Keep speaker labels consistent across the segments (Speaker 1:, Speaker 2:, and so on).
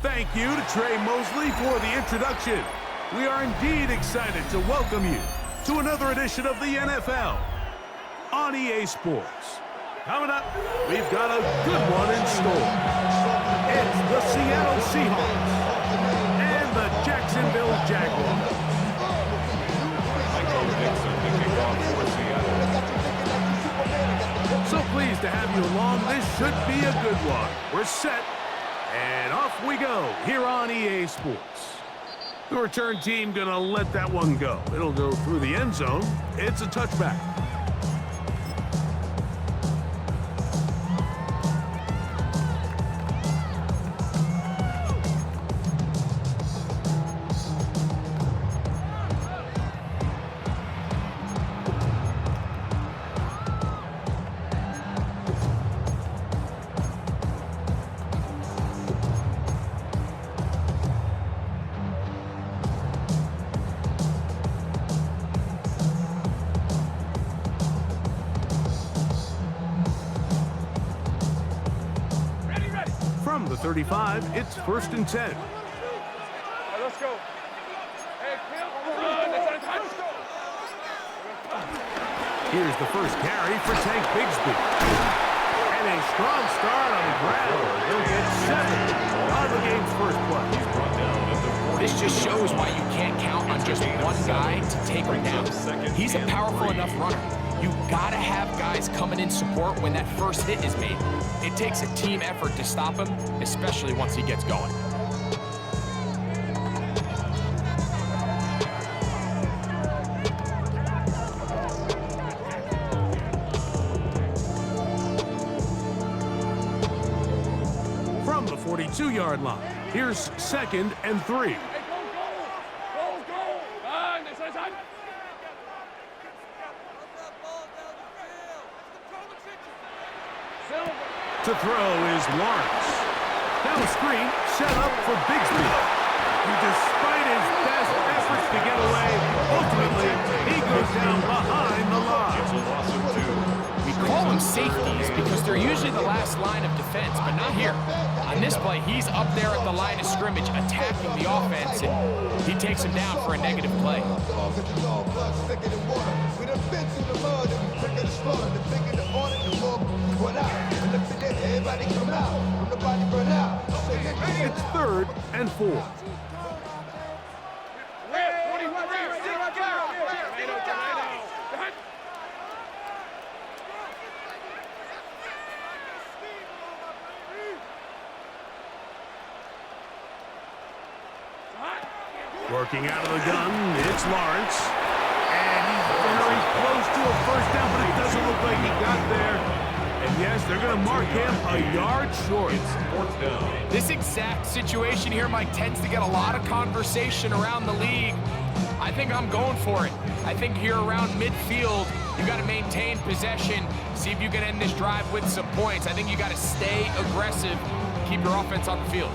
Speaker 1: Thank you to Trey Mosley for the introduction. We are indeed excited to welcome you to another edition of the NFL on EA Sports. Coming up, we've got a good one in store. It's the Seattle Seahawks and the Jacksonville Jaguars. So pleased to have you along. This should be a good one. We're set, and off we go here on EA Sports. The return team gonna let that one go. It'll go through the end zone. It's a touchback. From the 35, it's 1st and 10.
Speaker 2: Let's go.
Speaker 1: Here's the first carry for Tank Bigsby. And a strong start on the ground. He'll get 7 on the game's first play.
Speaker 3: This just shows why you can't count on just one guy to take him down. He's a powerful enough runner. You gotta have guys coming in support when that first hit is made. It takes a team effort to stop him, especially once he gets going.
Speaker 1: From the 42-yard line, here's 2nd and 3. To throw is Lawrence. Now a screen set up for Bigsby. Despite his best efforts to get away, ultimately he goes down behind the line.
Speaker 3: We call them safeties because they're usually the last line of defense, but not here. On this play, he's up there at the line of scrimmage attacking the offense, and he takes him down for a negative play.
Speaker 1: It's 3rd and 4. Working out of the gun, it's Lawrence. And he's very close to a first down, but it doesn't look like he got there. And yes, they're going to mark him a yard short.
Speaker 2: It's 4th down.
Speaker 3: This exact situation here, Mike, tends to get a lot of conversation around the league. I think I'm going for it. I think here around midfield, you got to maintain possession, see if you can end this drive with some points. I think you got to stay aggressive, keep your offense on the field.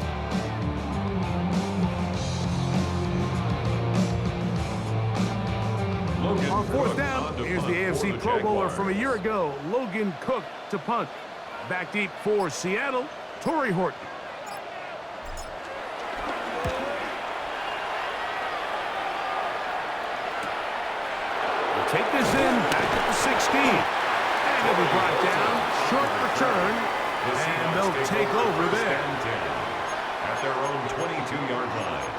Speaker 1: On 4th down, here's the AFC Pro Bowler from a year ago, Logan Cook to punt. Back deep for Seattle, Torrey Horton. We'll take this in back at the 16. And it'll be brought down, short return, and they'll take over there.
Speaker 2: At their own 22-yard line.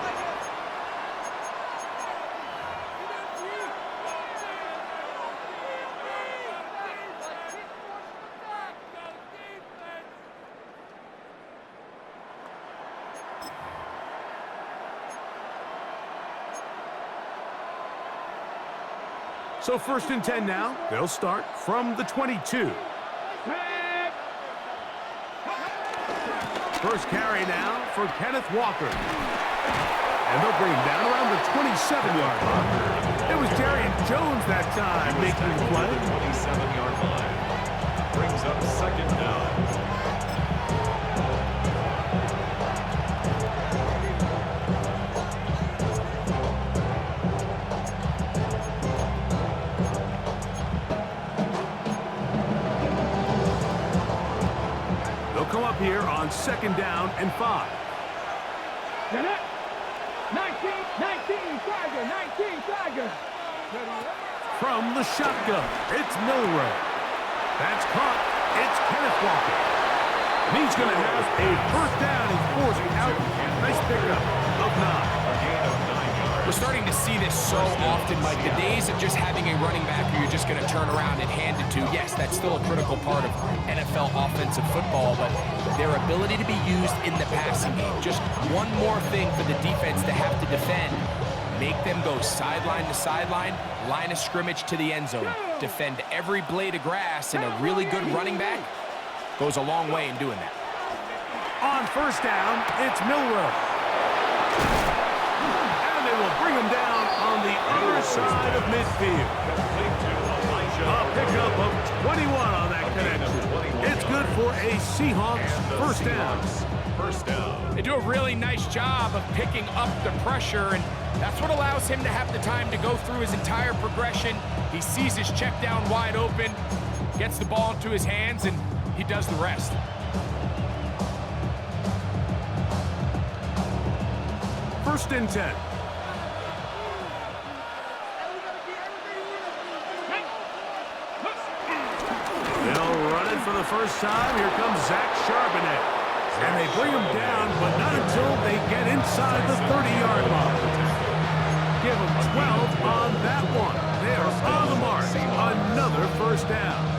Speaker 1: So 1st and 10 now. They'll start from the 22. First carry now for Kenneth Walker. And they'll bring him down around the 27-yard line. It was Darian Jones that time making the play.
Speaker 2: The 27-yard line. Brings up 2nd down.
Speaker 1: Come up here on 2nd down and 5.
Speaker 4: Tiger.
Speaker 1: From the shotgun, it's Milroe. That's caught. It's Kenneth Walker. And he's going to have a first down and force it out. Nice pickup of 9.
Speaker 3: We're starting to see this so often, Mike. The days of just having a running back who you're just going to turn around and hand it to, yes, that's still a critical part of NFL offensive football, but their ability to be used in the passing game. Just one more thing for the defense to have to defend. Make them go sideline to sideline, line of scrimmage to the end zone. Defend every blade of grass, and a really good running back goes a long way in doing that.
Speaker 1: On first down, it's Milroe. And they will bring him down on the other side of midfield. A pickup of 21 on that connection. It's good for a Seahawks first down.
Speaker 3: They do a really nice job of picking up the pressure, and that's what allows him to have the time to go through his entire progression. He sees his check down wide open, gets the ball into his hands, and he does the rest.
Speaker 1: First and 10. They'll run it for the first time. Here comes Zach Charbonnet. And they bring him down, but not until they get inside the 30-yard line. Give them 12 on that one. They are on the mark. Another first down.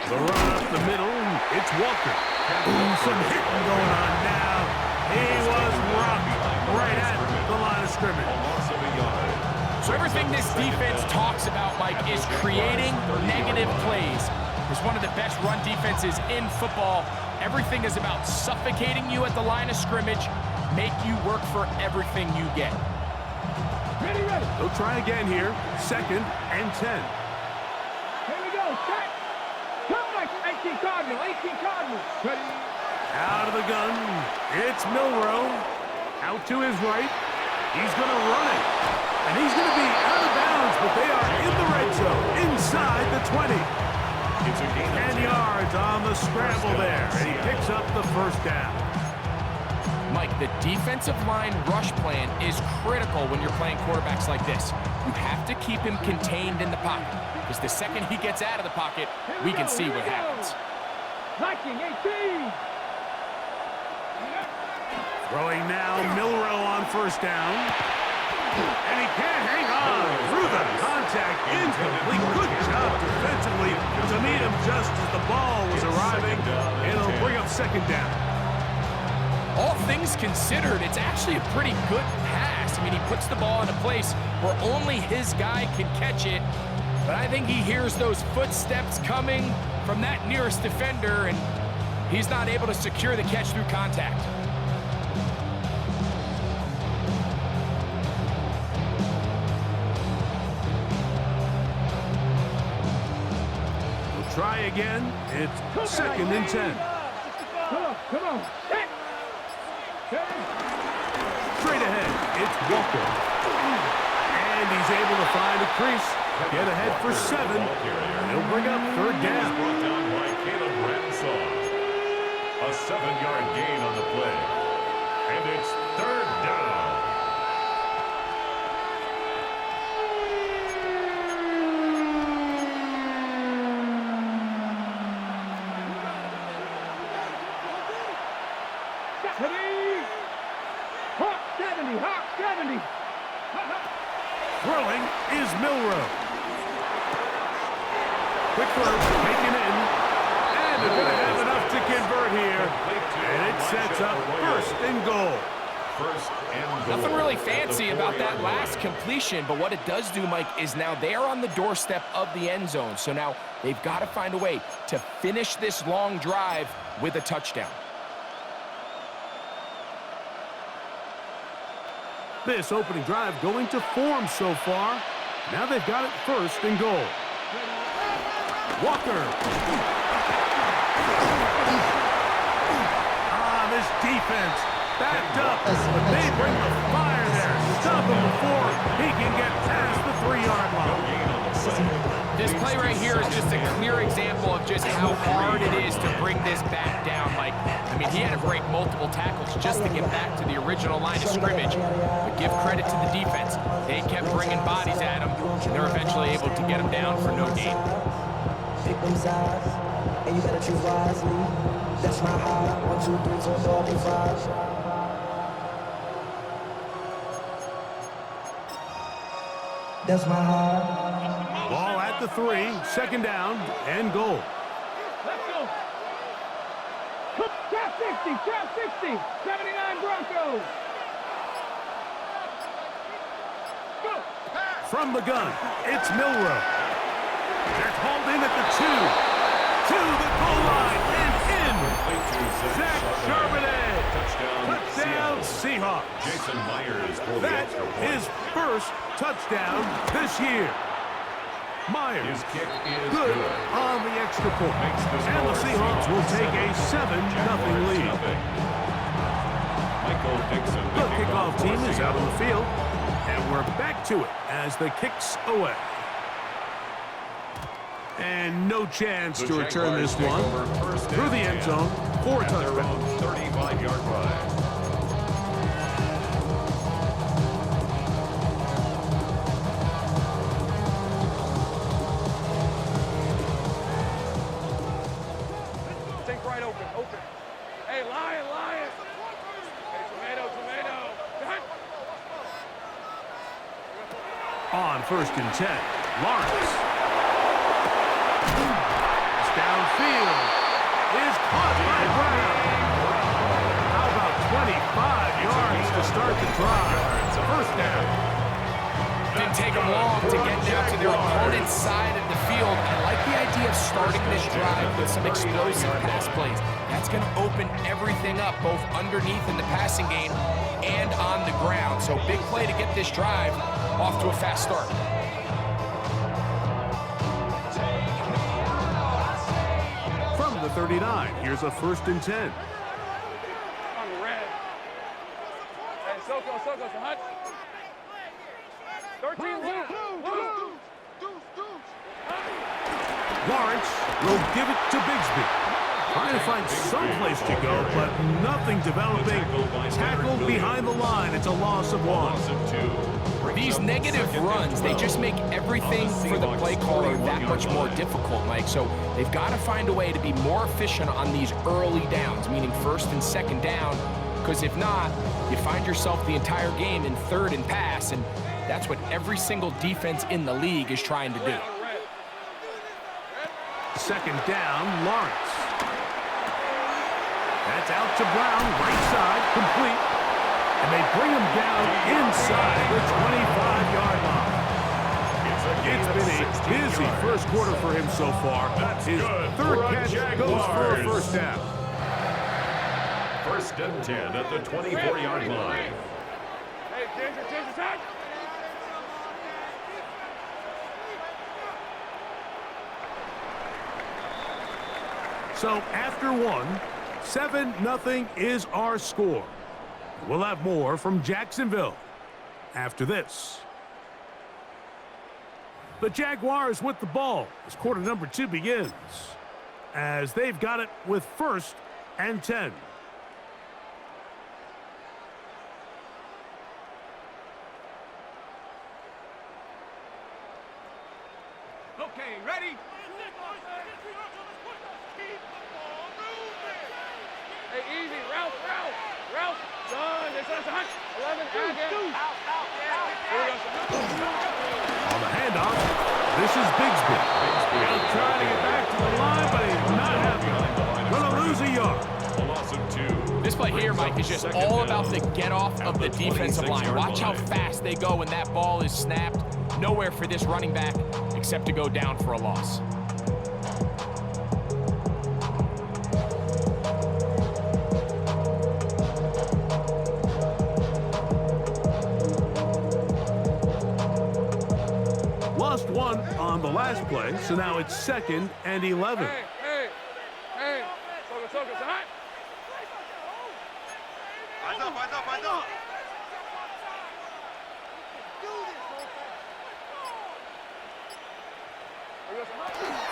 Speaker 1: The run up the middle, it's Walker. Ooh, some hitting going on now. He was rocked right at the line of scrimmage.
Speaker 3: So everything this defense talks about, Mike, is creating negative plays. It's one of the best run defenses in football. Everything is about suffocating you at the line of scrimmage, make you work for everything you get.
Speaker 4: Ready.
Speaker 1: They'll try again here. Second and 10.
Speaker 4: Here we go. Set. Come like 18 Cardinals. Ready.
Speaker 1: Out of the gun, it's Milroe. Out to his right. He's going to run it. And he's going to be out of bounds, but they are in the red zone, inside the 20. 10 yards on the scramble there, and he picks up the first down.
Speaker 3: Mike, the defensive line rush plan is critical when you're playing quarterbacks like this. You have to keep him contained in the pocket, because the second he gets out of the pocket, we can see what happens.
Speaker 4: Viking 18.
Speaker 1: Throwing now, Milroe on first down. And he can't hang on through the contact. Incomplete. Good job defensively to meet him just as the ball was arriving. It'll bring up second down.
Speaker 3: All things considered, it's actually a pretty good pass. I mean, he puts the ball in a place where only his guy can catch it. But I think he hears those footsteps coming from that nearest defender, and he's not able to secure the catch through contact.
Speaker 1: Try again. It's second and 10.
Speaker 4: Come on.
Speaker 1: Straight ahead, it's Walker. And he's able to find a crease. Get ahead for 7. He'll bring up third down.
Speaker 2: Brought down by Caleb Ramsaw. A 7-yard gain on the play. And it's third down.
Speaker 4: Hawk 70.
Speaker 1: Throwing is Milroe. Quick throw, taken in. And they're going to have enough to convert here. And it sets up first and goal.
Speaker 3: Nothing really fancy about that last completion, but what it does do, Mike, is now they are on the doorstep of the end zone. So now they've got to find a way to finish this long drive with a touchdown.
Speaker 1: This opening drive going to form so far. Now they've got it first and goal. Walker. This defense backed up, but they bring the fire there. Stop him before he can get past the 3-yard line.
Speaker 3: This play right here is just a clear example of just how hard it is to bring this back down. Like, I mean, he had to break multiple tackles just to get back to the original line of scrimmage. But give credit to the defense. They kept bringing bodies at him, and they're eventually able to get him down for no gain.
Speaker 5: Pick them sides, and you better choose wisely. That's my high. 1, 2, 3, 4, 5. That's my high.
Speaker 1: Ball at the 3, second down and goal.
Speaker 4: Let's go. Trap 60, 79 Broncos. Go.
Speaker 1: From the gun, it's Milrow. They're called in at the 2. To the goal line and in. Zach Charbonnet. Touchdown Seahawks.
Speaker 2: Jason Myers for the
Speaker 1: That
Speaker 2: extra point.
Speaker 1: is first touchdown this year. Myers
Speaker 2: His kick is
Speaker 1: good
Speaker 2: good.
Speaker 1: on the extra point.
Speaker 2: Makes the
Speaker 1: And the
Speaker 2: score
Speaker 1: Seahawks will take a 7-0 lead.
Speaker 2: Michael Dixon.
Speaker 1: The kickoff team is out on the field, and we're back to it as the kick's away. And no chance to return this one through the end zone for a touchdown.
Speaker 2: 35-yard line.
Speaker 4: Think right open. Hey, Lion. Hey, tomato.
Speaker 1: On first and 10, Lawrence. Downfield is caught by Brown. How about 25 yards to start the drive? First down.
Speaker 3: Didn't take them long to get down to their opponent's side of the field. I like the idea of starting this drive with some explosive pass plays. That's going to open everything up, both underneath in the passing game and on the ground. So big play to get this drive off to a fast start.
Speaker 1: From the 39, here's a first and 10.
Speaker 4: On the red. Hey, Soko, Hunt. 13 left.
Speaker 1: Lawrence will give it to Bigsby. Trying to find some place to go, but nothing developing. Tackled behind the line. It's a loss of 1.
Speaker 3: These negative runs, they just make everything for the play caller that much more difficult, Mike. So they've got to find a way to be more efficient on these early downs, meaning first and second down, because if not, you find yourself the entire game in third and pass, and that's what every single defense in the league is trying to do.
Speaker 1: Second down, Lawrence. That's out to Brown, right side, complete. And they bring him down inside the 25-yard line. It's been a busy first quarter for him so far. His third catch goes for a first down.
Speaker 2: First and 10 at the 24-yard line.
Speaker 4: Hey, Ginger, touch.
Speaker 1: So after 7-0 is our score. We'll have more from Jacksonville after this. The Jaguars with the ball as quarter number 2 begins, as they've got it with first and 10.
Speaker 4: Okay, ready? Hey, easy. Ralph. Done. It's a Hunt. 11.
Speaker 1: On the handoff, this is Bigsby. He'll try to get back to the line, but he's not happy. Gonna lose a yard.
Speaker 2: A loss of 2.
Speaker 3: This play here, Mike, is just all about the get-off of the defensive line. Watch how fast they go when that ball is snapped. Nowhere for this running back except to go down for a loss.
Speaker 1: down on the last play, so now it's 2nd and 11.
Speaker 4: Hey. Toca, Zahar. Eyes up.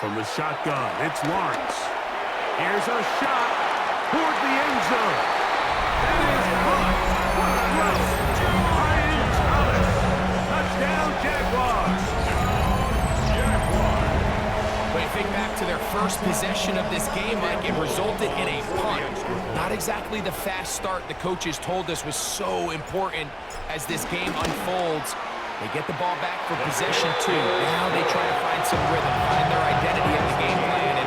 Speaker 1: From the shotgun, it's Lawrence. Here's a shot toward the end zone. It is caught. What a throw. Brian Thomas. Touchdown, Jaguars.
Speaker 3: When you think back to their first possession of this game, Mike, it resulted in a punt. Not exactly the fast start the coaches told us was so important as this game unfolds. They get the ball back for possession 2. Now they try to find some rhythm, find their identity in the game plan, and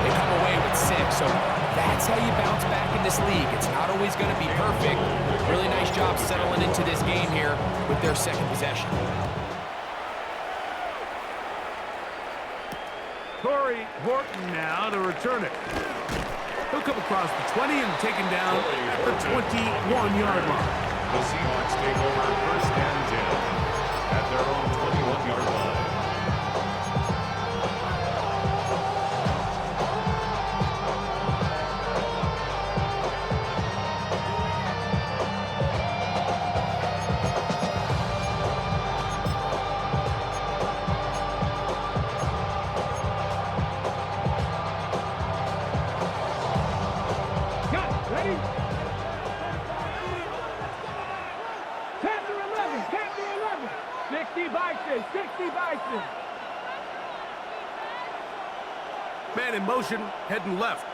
Speaker 3: they come away with 6. So that's how you bounce back in this league. It's not always going to be perfect. Really nice job settling into this game here with their second possession.
Speaker 1: Corey Horton now to return it. He'll come across the 20 and taken down at the 21-yard line.
Speaker 2: The Seahawks take over 1st and 10 at their own 21-yard line.
Speaker 4: Ready? Chapter 11. 60 Bison.
Speaker 1: Man in motion, heading left.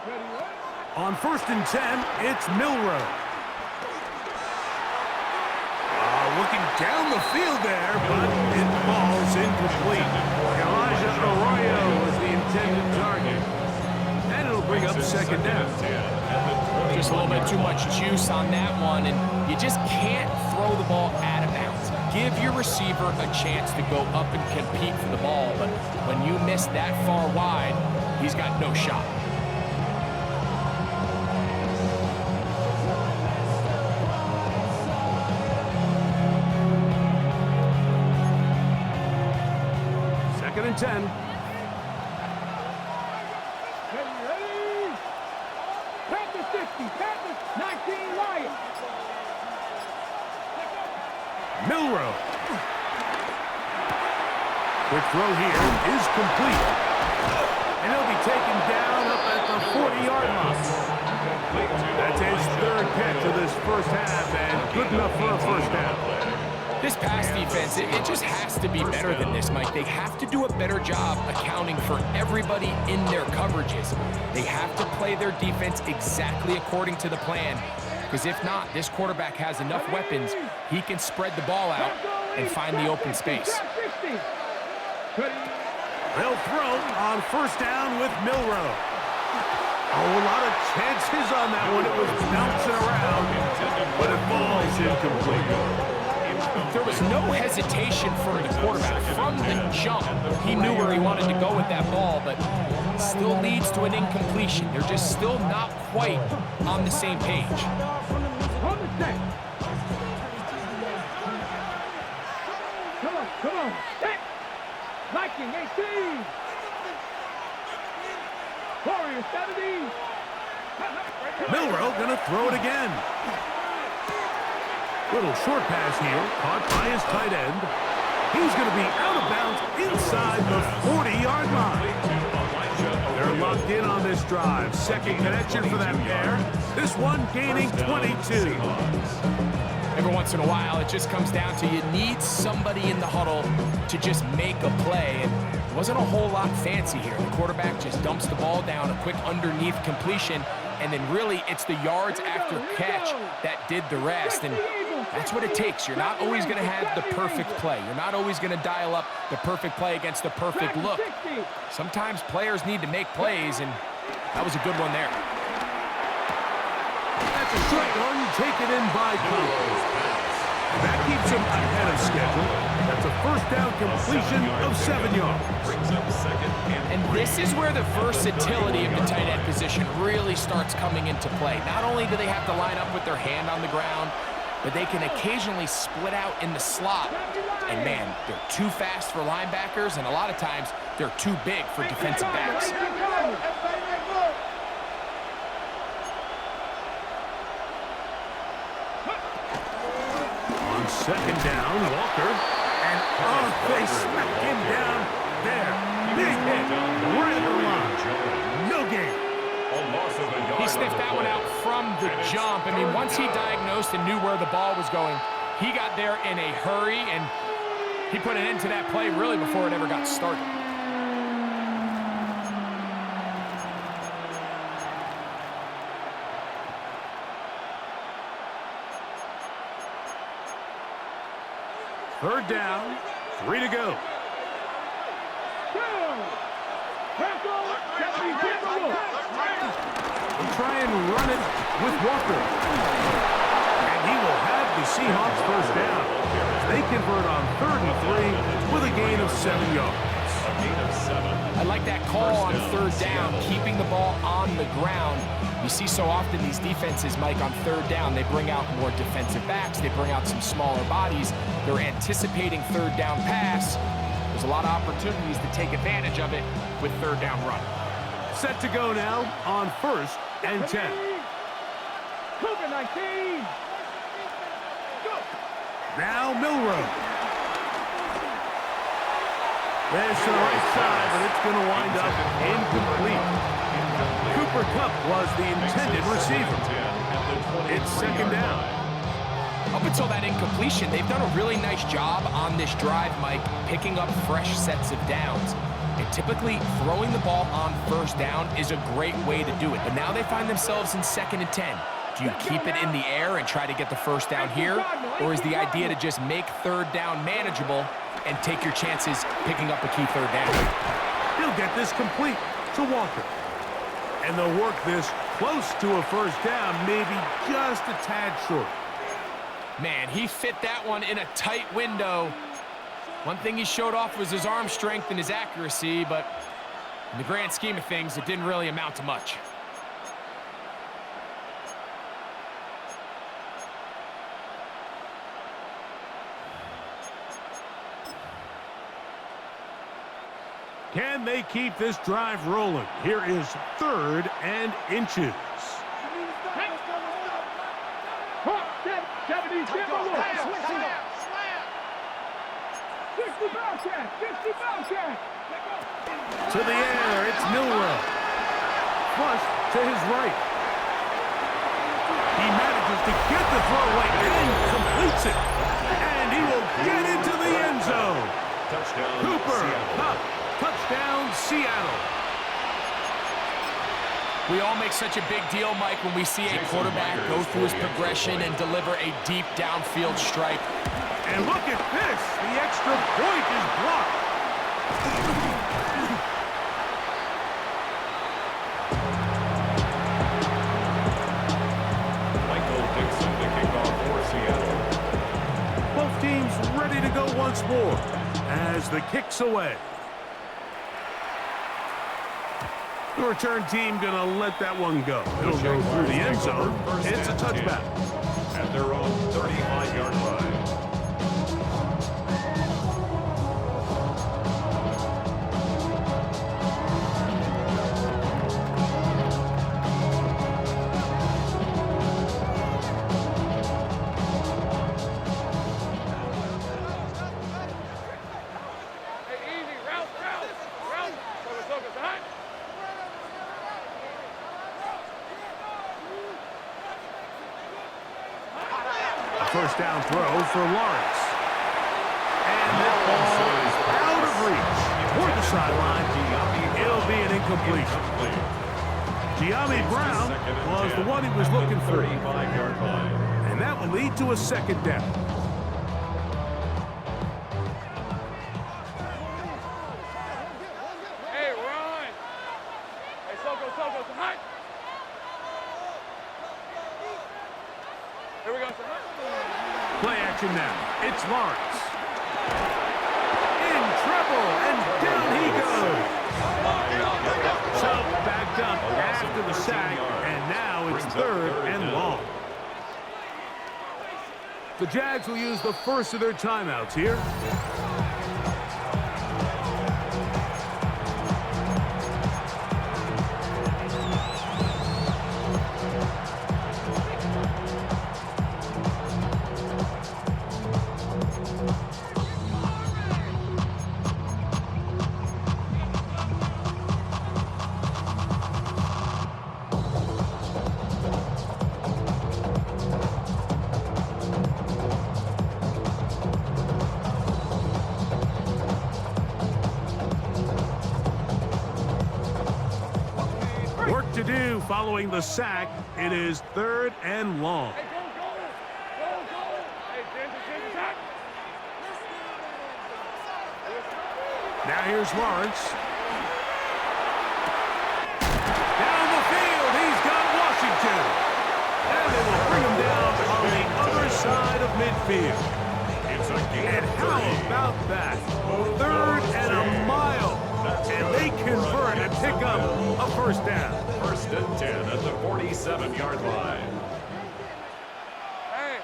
Speaker 4: Ready, what?
Speaker 1: On 1st and 10, it's Milroe. Looking down the field there, but it falls incomplete. Elijah Arroyo was the intended target. And it'll bring up 2nd down.
Speaker 3: Just a little bit too much juice on that one, and you just can't throw the ball out of bounds. Give your receiver a chance to go up and compete for the ball, but when you miss that far wide, he's got no shot.
Speaker 1: Second and 10.
Speaker 4: Ready? Panthers 60, Panthers 19 Lions.
Speaker 1: Milroe. Quick throw here is complete. And he'll be taken down up at the 40-yard line. That's his 3rd catch of this first half, and good enough for a first down.
Speaker 3: This pass defense, it just has to be better than this, Mike. They have to do a better job accounting for everybody in their coverages. They have to play their defense exactly according to the plan, because if not, this quarterback has enough weapons, he can spread the ball out and find the open space.
Speaker 1: They'll throw on 1st down with Milroe. Oh, a lot of chances on that one. It was bouncing around, but it falls incomplete.
Speaker 3: There was no hesitation from the quarterback. From the jump, he knew where he wanted to go with that ball, but still leads to an incompletion. They're just still not quite on the same page.
Speaker 4: Come on. Viking 18. Warriors 70.
Speaker 1: Milroe gonna throw it again. Little short pass here, caught by his tight end. He's going to be out of bounds inside the 40-yard line. They're locked in on this drive. Second connection for that pair. This one gaining 22.
Speaker 3: Every once in a while, it just comes down to you need somebody in the huddle to just make a play. And it wasn't a whole lot fancy here. The quarterback just dumps the ball down, a quick underneath completion, and then really it's the yards after catch that did the rest. And that's what it takes. You're not always going to have the perfect play. You're not always going to dial up the perfect play against the perfect look. Sometimes players need to make plays, and that was a good one there.
Speaker 1: That's a short one taken in by Cole. That keeps him ahead of schedule. That's a first down completion of 7 yards.
Speaker 3: And this is where the versatility of the tight end position really starts coming into play. Not only do they have to line up with their hand on the ground, but they can occasionally split out in the slot. And man, they're too fast for linebackers, and a lot of times they're too big for defensive backs.
Speaker 1: On second down, Walker. And they smacked him down there. Big hit, right at the line. No gain.
Speaker 3: He sniffed that one out from the jump. I mean, once he diagnosed and knew where the ball was going, he got there in a hurry, and he put an end to that play really before it ever got started.
Speaker 1: Third down, 3 to go. They'll try and run it with Walker. And he will have the Seahawks first down. They convert on 3rd and 3 with a gain of 7 yards.
Speaker 3: I like that call on 3rd down, keeping the ball on the ground. You see so often these defenses, Mike, on 3rd down, they bring out more defensive backs, they bring out some smaller bodies. They're anticipating 3rd down pass. There's a lot of opportunities to take advantage of it with 3rd down run.
Speaker 1: Set to go now on 1st and 10.
Speaker 4: Cougar 19. Go.
Speaker 1: Now Milroe. There's to the right side, but it's going to wind up incomplete. Cooper Kupp was the intended receiver. It's 2nd down.
Speaker 3: Up until that incompletion, they've done a really nice job on this drive, Mike, picking up fresh sets of downs. And typically, throwing the ball on 1st down is a great way to do it. But now they find themselves in 2nd and 10. Do you keep it in the air and try to get the 1st down here? Or is the idea to just make 3rd down manageable and take your chances picking up a key 3rd down?
Speaker 1: He'll get this complete to Walker. And they'll work this close to a 1st down, maybe just a tad short.
Speaker 3: Man, he fit that one in a tight window. One thing he showed off was his arm strength and his accuracy, but in the grand scheme of things, it didn't really amount to much.
Speaker 1: Can they keep this drive rolling? Here is 3rd and inches.
Speaker 4: 60 Bobcat.
Speaker 1: To the air, it's Milroe. Flush to his right. He manages to get the throw away and completes it. And he will get into the end zone. Cooper Kupp. Touchdown, Seattle.
Speaker 3: We all make such a big deal, Mike, when we see a quarterback go through his progression and deliver a deep downfield strike.
Speaker 1: And look at this. The extra point is blocked.
Speaker 2: Michael Dixon to kick off for Seattle.
Speaker 1: Both teams ready to go once more as the kick's away. The return team going to let that one go. It'll go through the end zone. It's a touchback.
Speaker 2: At their own 35-yard line.
Speaker 1: First down throw for Lawrence. And that ball is out of reach. Toward the sideline, it'll be an incompletion. Dyami Brown was the one he was looking for. And that will lead to a 2nd down.
Speaker 4: Hey, we're on. Hey, Soko, tonight. Here we go, tonight.
Speaker 1: Play action now. It's Lawrence. In trouble, and down he goes. So backed up after the sack, and now it's 3rd and long. The Jags will use the first of their timeouts here. Work to do following the sack. It is 3rd and long.
Speaker 4: Hey, go. Hey, Ginger, attack.
Speaker 1: Now here's Lawrence. Down the field, he's got Washington. And they will bring him down on the other side of midfield.
Speaker 2: It's a gain
Speaker 1: And
Speaker 2: of
Speaker 1: how
Speaker 2: 30.
Speaker 1: about that? 3rd and a mile. And they convert and pick up a first down.
Speaker 2: 1st and 10 at the 47-yard line.
Speaker 4: Hey,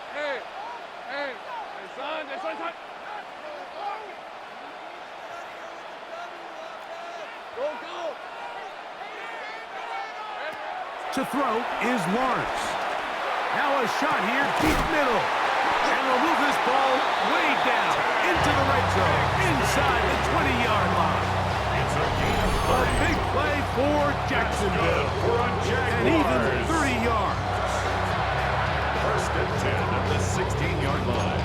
Speaker 4: son. Go.
Speaker 1: To throw is Lawrence. Now a shot here, deep middle. And will move this ball way down into the red zone, inside the 20-yard line.
Speaker 2: It's a gain of
Speaker 1: A
Speaker 2: 30.
Speaker 1: big play for Jacksonville.
Speaker 2: For a
Speaker 1: And even
Speaker 2: Jaguars.
Speaker 1: 30 yards.
Speaker 2: 1st and 10 at the 16-yard line.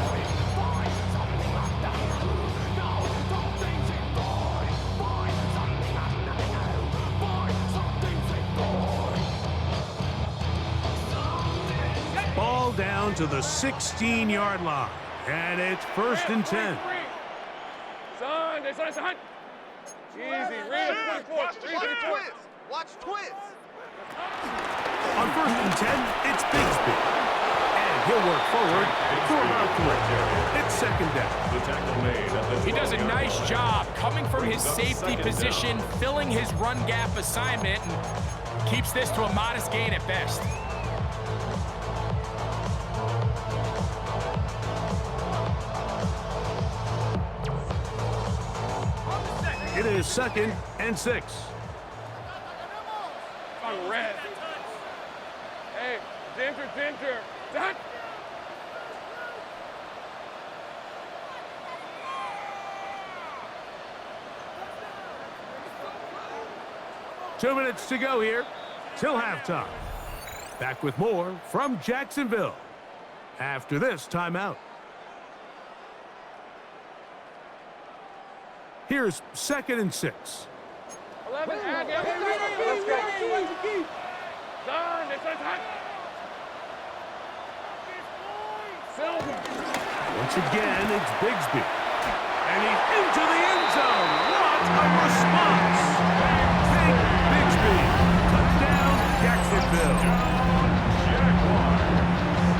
Speaker 1: Ball down to the 16-yard line. And it's 1st and 10.
Speaker 4: Son. Easy, real.
Speaker 6: Watch twist.
Speaker 1: On 1st and 10, it's Bigsby. And he'll work forward for about 3. It's 2nd down.
Speaker 2: The tackle made at the
Speaker 3: He does a
Speaker 2: 20-yard
Speaker 3: nice
Speaker 2: line.
Speaker 3: job coming from his
Speaker 2: Brings up
Speaker 3: safety
Speaker 2: 2nd
Speaker 3: position,
Speaker 2: down.
Speaker 3: filling his run gap assignment, and keeps this to a modest gain at best.
Speaker 1: It is 2nd and 6.
Speaker 4: On red. Hey, Ginger. Attack.
Speaker 1: 2 minutes to go here till halftime. Back with more from Jacksonville after this timeout. Here's 2nd and 6.
Speaker 4: 11. Let's go. Son. Attack. Silver.
Speaker 1: Once again, it's Bigsby. And he's into the end zone. What a response. Big Bigsby. Touchdown, Jacksonville.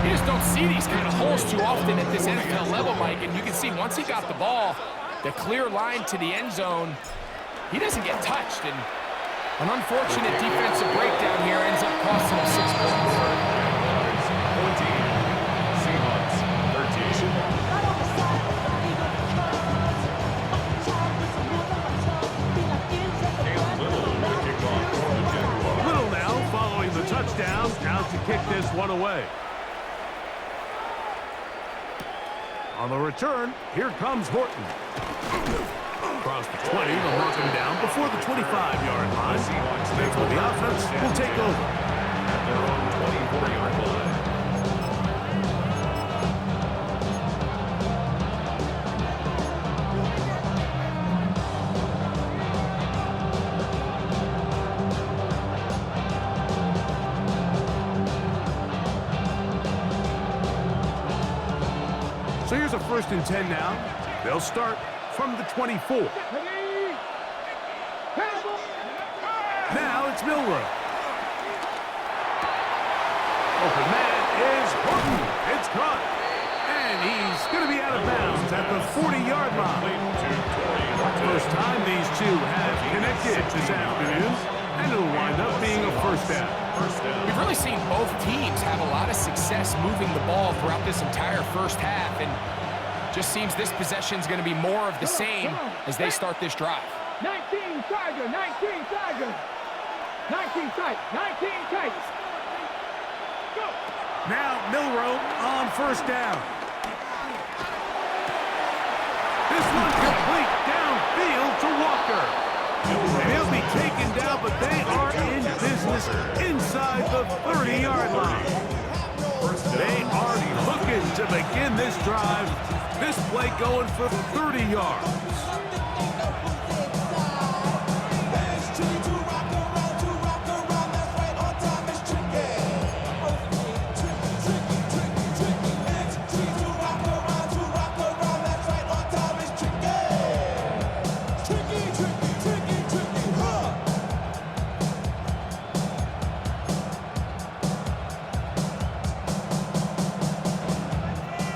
Speaker 3: You just don't see these kind of holes too often at this NFL level, Mike, and you can see once he got the ball, the clear line to the end zone, he doesn't get touched, and an unfortunate defensive breakdown here ends up costing him 6 points.
Speaker 2: 14. Seahawks 13. And Little with the kickoff for the Jaguars.
Speaker 1: Little now following the touchdown. Out to kick this one away. On the return, here comes Horton. Across the 20, they'll knock him down before the 25-yard line. That's when the offense will take over.
Speaker 2: At their own 24-yard line.
Speaker 1: So here's a 1st and 10 now. They'll start from the 24. Now it's Milroe. Open man is Horton. It's caught. And he's going to be out of bounds at the 40-yard line. First time these two have connected this afternoon. and it'll wind up being a first down.
Speaker 3: We've really seen both teams have a lot of success moving the ball throughout this entire first half, and just seems this possession's going to be more of the same as they start this drive.
Speaker 4: 19 Chargers, 19 Chargers. 19 tight, 19 tight. Go.
Speaker 1: Now Milroe on first down. This one complete downfield to Walker. And he'll be taken down, but they are in business inside the 30-yard line. They are looking to begin this drive. This play going for 30 yards.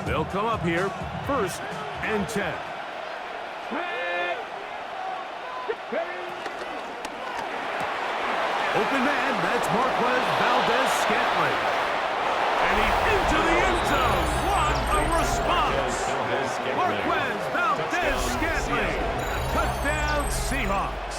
Speaker 1: They'll come up here, 1st and 10. Open man, that's Marquez Valdez-Scantling. And he's into the end zone. What a response! Marquez Valdez-Scantling. Touchdown, Seahawks.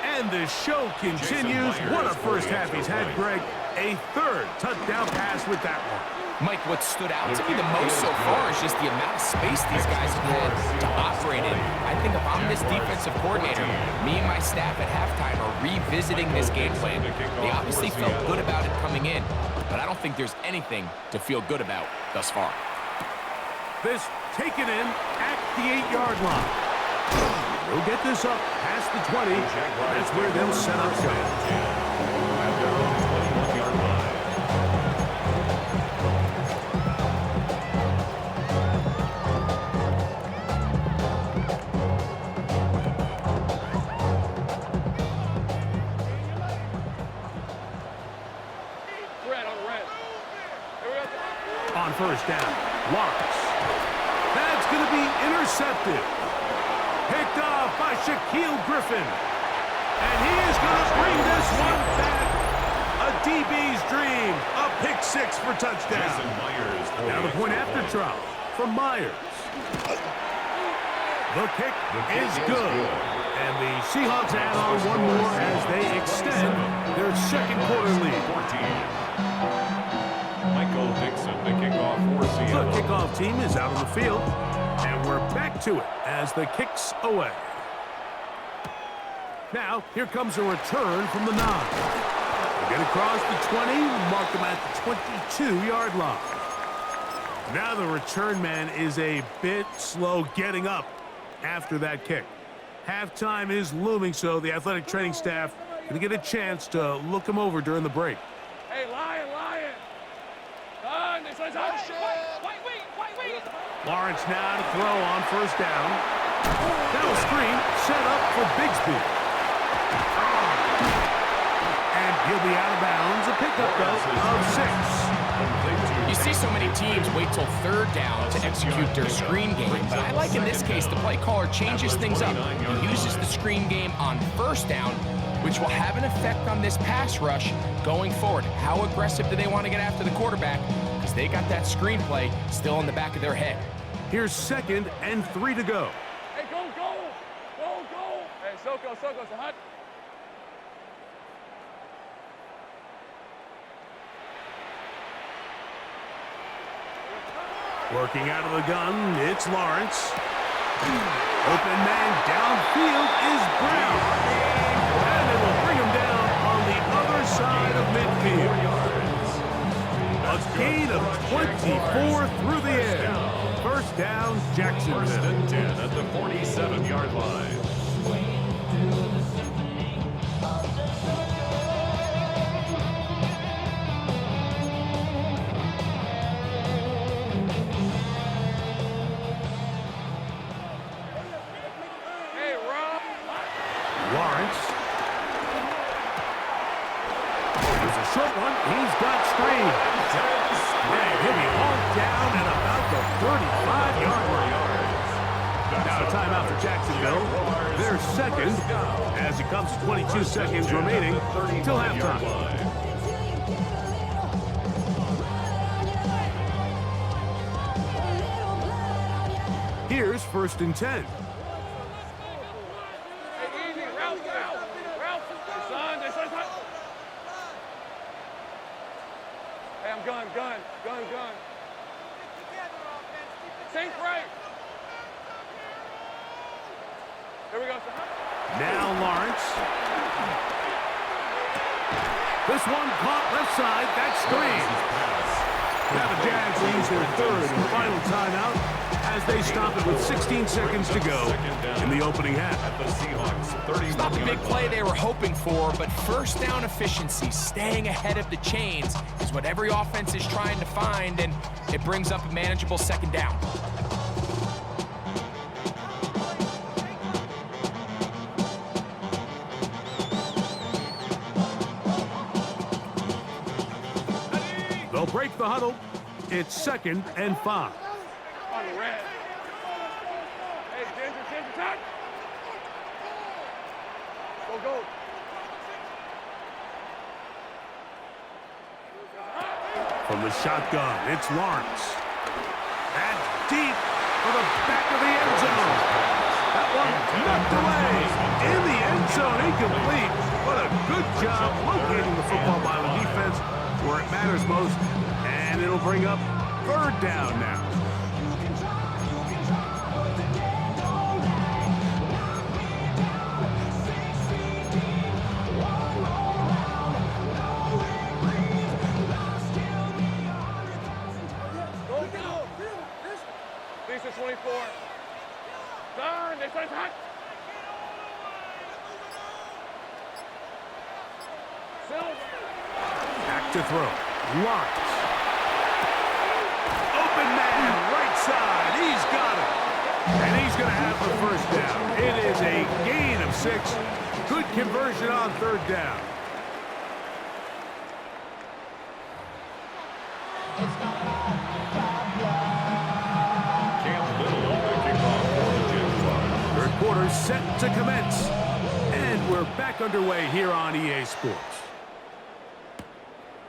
Speaker 1: And the show continues. What a first half he's had, Greg. A 3rd touchdown pass with that one.
Speaker 3: Mike, what stood out to me the most so far is just the amount of space these guys have had to operate in. I think if I'm this defensive coordinator, me and my staff at halftime are revisiting this game plan. They obviously felt good about it coming in, but I don't think there's anything to feel good about thus far.
Speaker 1: This taken in at the 8-yard line. They'll get this up past the 20. That's where they'll set up shop. On first down, Lawrence. That's going to be intercepted. Picked off by Shaquille Griffin. And he is going to bring this one back. A DB's dream. A pick 6 for touchdown. Now the point after trial from Myers. The kick is good. And the Seahawks add on one more as they extend their second quarter lead.
Speaker 2: Michael Dixon, the kickoff for Seattle.
Speaker 1: The kickoff team is out on the field, and we're back to it as the kick's away. Now, here comes a return from the 9. They get across the 20, mark them at the 22-yard line. Now the return man is a bit slow getting up after that kick. Halftime is looming, so the athletic training staff going to get a chance to look him over during the break.
Speaker 4: Hey, Lion.
Speaker 1: Lawrence now to throw on first down. Now a screen set up for Bigsby. And he'll be out of bounds. A pickup, though, of 6.
Speaker 3: You see so many teams wait till 3rd down to execute their screen game, but I like in this case the play caller changes things up. He uses the screen game on first down, which will have an effect on this pass rush going forward. How aggressive do they want to get after the quarterback? Because they got that screen play still in the back of their head.
Speaker 1: Here's 2nd and 3 to go.
Speaker 4: Hey, go. Hey, Soko, Sahad.
Speaker 1: Working out of the gun, it's Lawrence. Open man downfield is Brown. And it will bring him down on the other side of midfield. A gain of 24 through the air. First down, Jacksonville.
Speaker 2: 1st and 10 at the 47-yard line.
Speaker 1: Lawrence. There's a short one. He's got screen. And he'll be hauled down at about the 35-yard line. Now a timeout for Jacksonville. Their second as it comes to 22 seconds remaining till halftime. Here's 1st and 10.
Speaker 4: Hey, I'm gun. Sink right. Here we go.
Speaker 1: Now Lawrence. This one caught left side. That's 3. Now the Jags will use their 3rd and final timeout as they stop it with 16 seconds to go in the opening half.
Speaker 3: It's not the big play they were hoping for, but first down efficiency, staying ahead of the chains, is what every offense is trying to find, and it brings up a manageable 2nd down.
Speaker 1: They'll break the huddle. It's 2nd and 5.
Speaker 4: On the red. Hey, Ginger, touch. Go.
Speaker 1: From the shotgun, it's Lawrence. And deep for the back of the end zone. That one knocked away in the end zone, incomplete. What a good job locating the football by the defense where it matters most. And it'll bring up 3rd down now.
Speaker 4: Lisa 24. Done. They say hot.
Speaker 1: Back to throw. Lawrence. Open man, right side. He's got it. And he's going to have the 1st down. It is a gain of 6. Good conversion on 3rd down. Third quarter set to commence. And we're back underway here on EA Sports.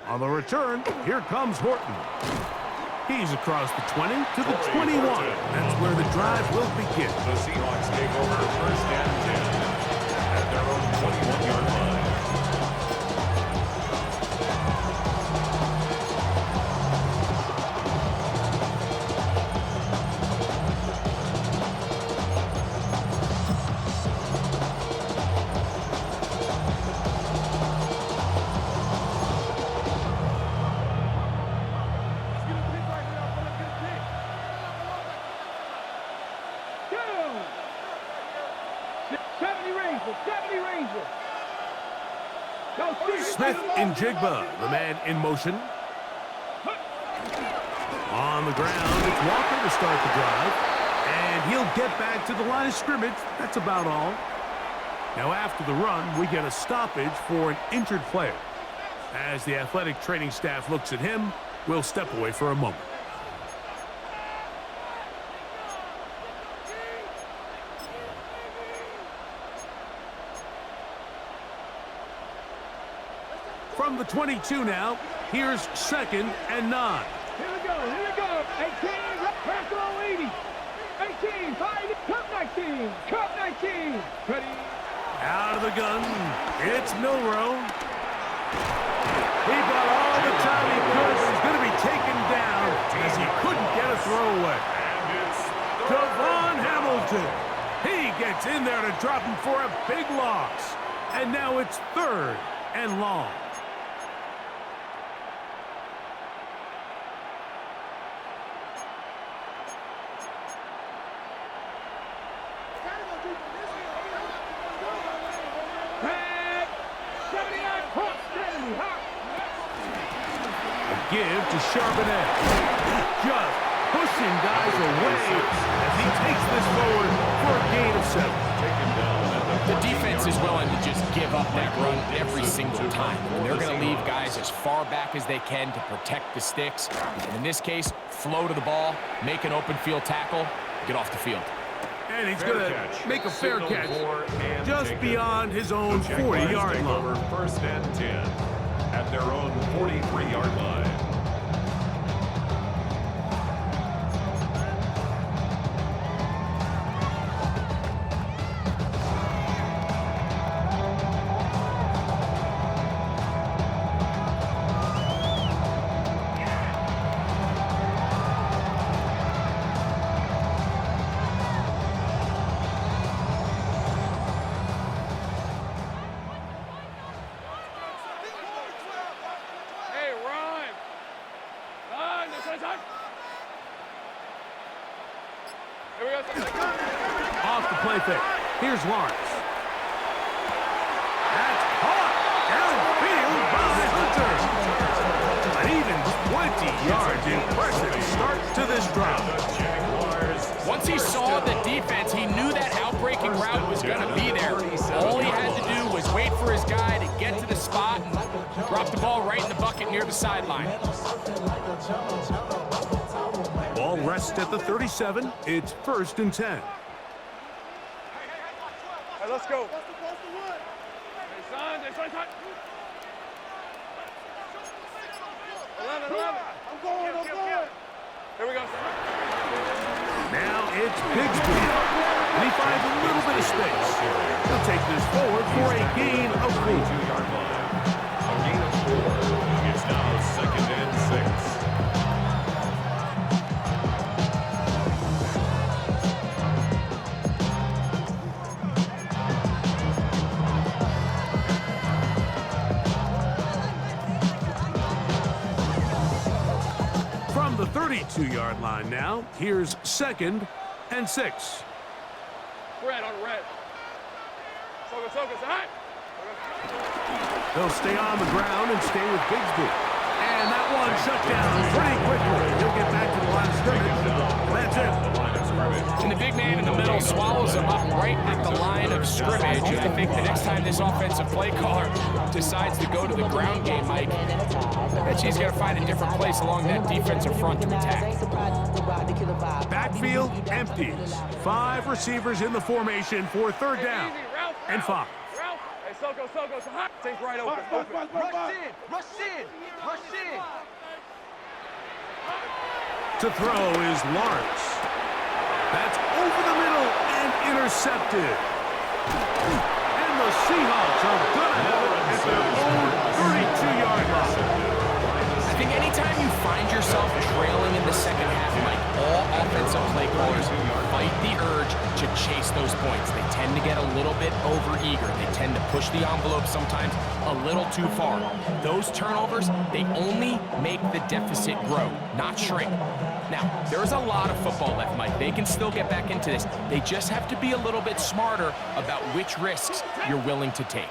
Speaker 1: On the return, here comes Horton. He's across the 20 to the 21. That's where the drive will begin.
Speaker 2: The Seahawks take over 1st and 10 at their own 21-yard line.
Speaker 1: Smith-Njigba, the man in motion. On the ground, it's Walker to start the drive. And he'll get back to the line of scrimmage. That's about all. Now after the run, we get a stoppage for an injured player. As the athletic training staff looks at him, we'll step away for a moment. From the 22 now, here's 2nd and 9.
Speaker 4: Here we go. 18, Paco 80. 18, 5, Cup 19, Cup 19. Ready?
Speaker 1: Out of the gun, it's Milrow. He bought all the time he could. He's going to be taken down as he couldn't get a throwaway. Devon Hamilton. He gets in there to drop him for a big loss. And now it's 3rd and long. Give to Charbonnet. Just pushing guys away as he takes this forward for a gain of 7.
Speaker 3: The defense is willing to just give up that run every single time. And they're going to leave guys as far back as they can to protect the sticks. And in this case, flow to the ball, make an open field tackle, get off the field.
Speaker 1: And he's going to make a fair catch just
Speaker 2: just
Speaker 1: beyond his own 40-yard line.
Speaker 2: Over 1st and 10 at their own 43-yard line.
Speaker 4: Hey, run! Run! Here we go.
Speaker 1: Off the play fake. Here's Lawrence. That's caught downfield by Hunter. An even 20 yards. Impressive start to this drive.
Speaker 3: Once he saw the defense, he knew that outbreaking route was going to be there. All he had to do was wait for his guy to get to the spot and drop the ball right in the bucket near the sideline.
Speaker 1: Ball rests at the 37. It's 1st and 10.
Speaker 4: Hey, let's go. Hey, son. 11. I'm going. Here we go, son.
Speaker 1: Now it's Bigsby. And he finds a little bit of space. He'll take this forward for a gain of 4.
Speaker 2: 2-yard line. A gain of 4. It's now 2nd and 6.
Speaker 1: From the 32-yard line now, here's 2nd and 6.
Speaker 4: Red on red. Soga, hot.
Speaker 1: They'll stay on the ground and stay with Bigsby. And that one shut down pretty quickly. He'll get back to the line of scrimmage. That's it.
Speaker 3: And the big man in the middle swallows him up right at the line of scrimmage. And I think the next time this offensive play caller decides to go to the ground game, Mike, I bet he's going to find a different place along that defensive front to attack.
Speaker 1: Backfield empties. 5 receivers in the formation for 3rd down and 5.
Speaker 4: Hey, Sogo, so hot. Take right open. Rush in.
Speaker 1: To throw is Lawrence. That's over the middle and intercepted. And the Seahawks are going to have it at their own 32-yard line.
Speaker 3: I think anytime you find yourself trailing in the second half, Mike, all offensive play callers fight the urge to chase those points. They tend to get a little bit overeager. They tend to push the envelope sometimes a little too far. Those turnovers, they only make the deficit grow, not shrink. Now, there's a lot of football left, Mike. They can still get back into this. They just have to be a little bit smarter about which risks you're willing to take.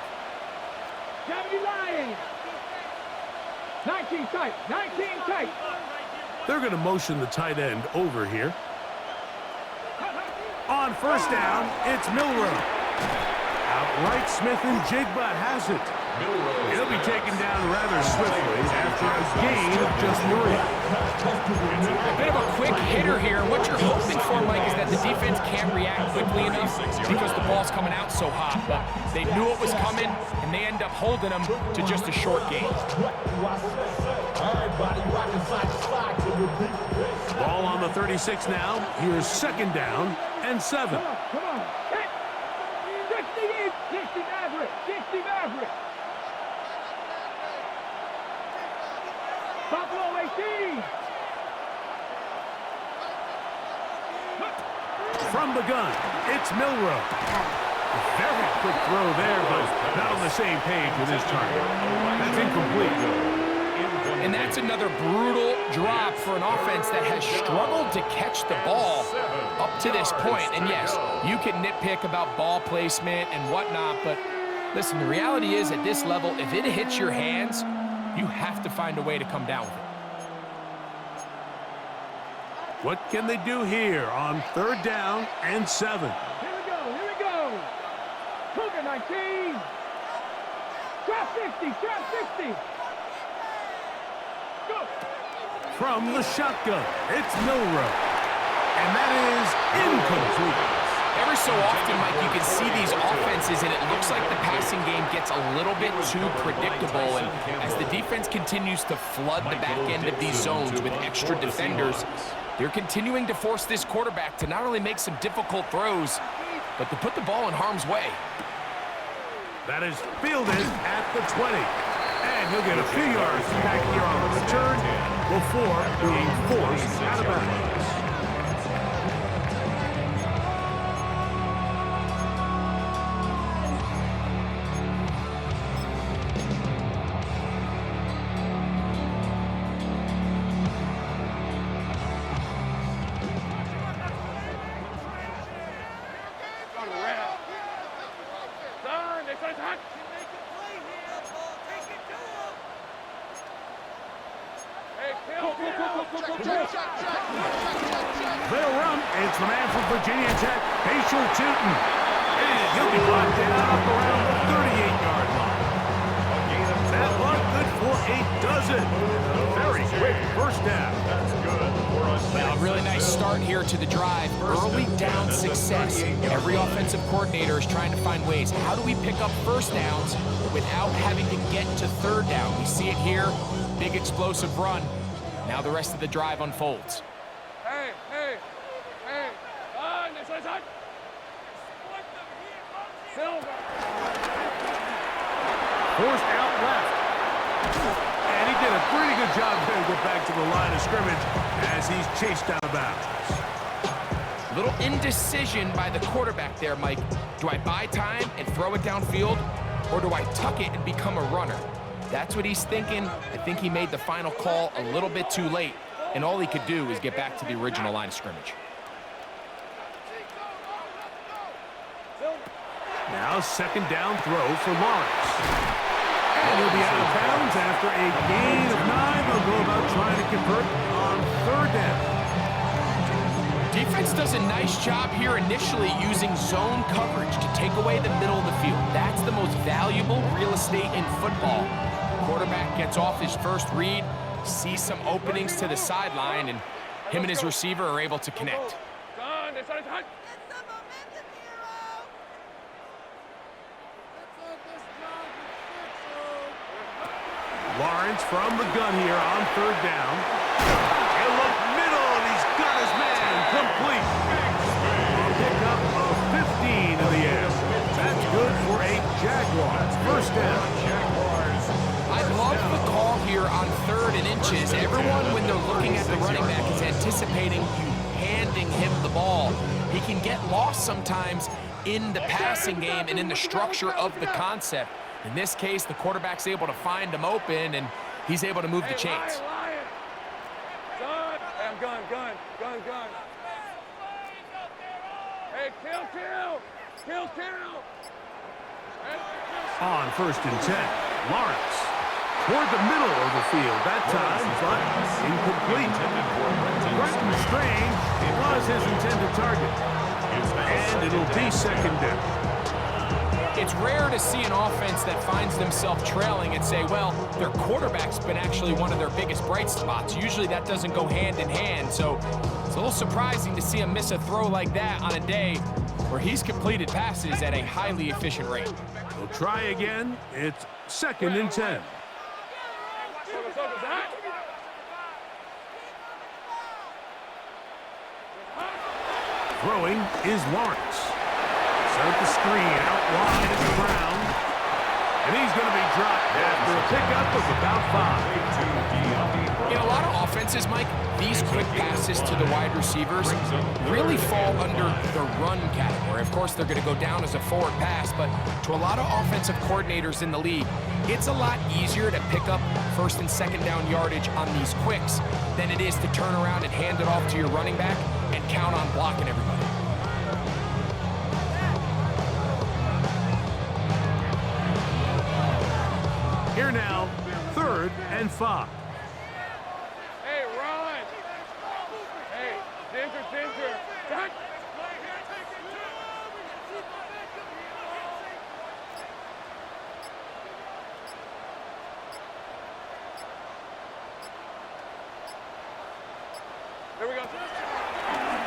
Speaker 4: 19 tight.
Speaker 1: They're going to motion the tight end over here. On 1st down, it's Milroe. Outright Smith and Jigba has it. He'll be taken down rather swiftly after a gain of just 3.
Speaker 3: A bit of a quick hitter here. What you're hoping for, Mike, is that the defense can't react quickly enough because the ball's coming out so hot. But they knew it was coming, and they end up holding them to just a short gain.
Speaker 1: Ball on the 36 now. Here's 2nd down and 7.
Speaker 4: Come on. 60 Maverick. Buffalo 18.
Speaker 1: From the gun, it's Milroe. Very quick throw there, but not on the same page with his target. That's incomplete.
Speaker 3: And that's another brutal drop for an offense that has struggled to catch the ball up to this point. And yes, you can nitpick about ball placement and whatnot, but listen, the reality is at this level, if it hits your hands, you have to find a way to come down with it.
Speaker 1: What can they do here on 3rd down and 7?
Speaker 4: Here we go. Cougar 19. Trap 60. Go.
Speaker 1: From the shotgun, it's Milroe. And that is incomplete.
Speaker 3: so often, Mike, you can see these offenses, and it looks like the passing game gets a little bit too predictable. And as the defense continues to flood the back end of these zones with extra defenders, they're continuing to force this quarterback to not only make some difficult throws, but to put the ball in harm's way.
Speaker 1: That is fielded at the 20. And he'll get a few yards back here on the return before being forced out of bounds. They'll run. It's the man from Virginia Tech, Patriot Tootin. And he'll be brought down around the 38-yard line. That one good for a dozen. Very quick first down.
Speaker 2: That's good for us.
Speaker 3: Well, a really nice start here to the drive. Early down success. Every offensive coordinator is trying to find ways. How do we pick up first downs without having to get to third down? We see it here. Big explosive run. Now the rest of the drive unfolds.
Speaker 4: Hey, hey, hey. This is it. Silver.
Speaker 1: Forced out left. And he did a pretty good job there to get back to the line of scrimmage as he's chased out of bounds.
Speaker 3: Little indecision by the quarterback there, Mike. Do I buy time and throw it downfield, or do I tuck it and become a runner? That's what he's thinking. I think he made the final call a little bit too late, and all he could do is get back to the original line of scrimmage.
Speaker 1: Now second down throw for Lawrence. And he'll be out of bounds after a gain of 9. They'll go about trying to convert on third down.
Speaker 3: Defense does a nice job here initially using zone coverage to take away the middle of the field. That's the most valuable real estate in football. Quarterback gets off his first read, sees some openings to the sideline, and him and his receiver are able to connect.
Speaker 1: Lawrence from the gun here on third down. He'll look middle, and he's got his man complete. A pickup of 15 in the air. That's good for a Jaguars. First down.
Speaker 3: I love the call here on 3rd and inches. Everyone, when they're looking at the running back, is anticipating you handing him the ball. He can get lost sometimes in the passing game and in the structure of the concept. In this case, the quarterback's able to find him open, and he's able to move the chains.
Speaker 4: Hey, I'm gun. Hey, kill.
Speaker 1: On 1st and 10, Lawrence toward the middle of the field that time, but incomplete. Brenton Strange was his intended target, and it'll be second down.
Speaker 3: It's rare to see an offense that finds themselves trailing and say, well, their quarterback's been actually one of their biggest bright spots. Usually that doesn't go hand in hand, so it's a little surprising to see him miss a throw like that on a day where he's completed passes at a highly efficient rate.
Speaker 1: We'll try again. It's 2nd and 10. Throwing is Lawrence. Set up the screen, out wide at the ground. And he's going to be dropped after a pickup of about 5.
Speaker 3: In a lot of offenses, Mike, these quick passes to the wide receivers really fall under the run category. Of course, they're going to go down as a forward pass, but to a lot of offensive coordinators in the league, it's a lot easier to pick up 1st and 2nd down yardage on these quicks than it is to turn around and hand it off to your running back and count on blocking everybody.
Speaker 1: Here now, 3rd and 5.
Speaker 4: Hey, run. Hey, Ginger. Back. Here we go.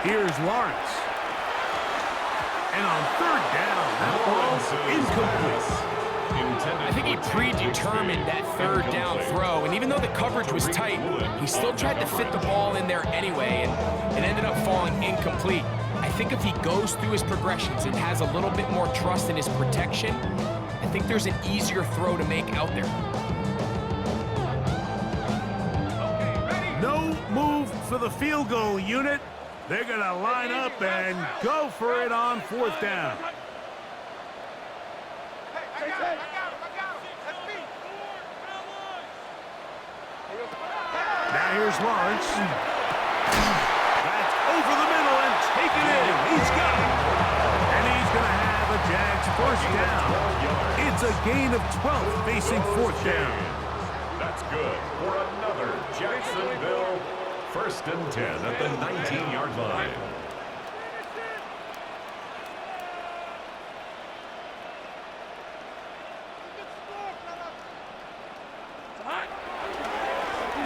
Speaker 1: Here's Lawrence. And on third down, that ball incomplete.
Speaker 3: I think he predetermined that third down throw, and even though the coverage was tight, he still tried to fit the ball in there anyway, and it ended up falling incomplete. I think if he goes through his progressions and has a little bit more trust in his protection, I think there's an easier throw to make out there.
Speaker 1: No move for the field goal unit. They're going to line up and go for it on fourth down.
Speaker 6: I got him. That's me.
Speaker 1: Now here's Lawrence. That's over the middle and taken in. He's got it. And he's going to have a Jags first down. It's a gain of 12 facing fourth down.
Speaker 2: That's good for another Jacksonville first and 10 at the 19-yard line.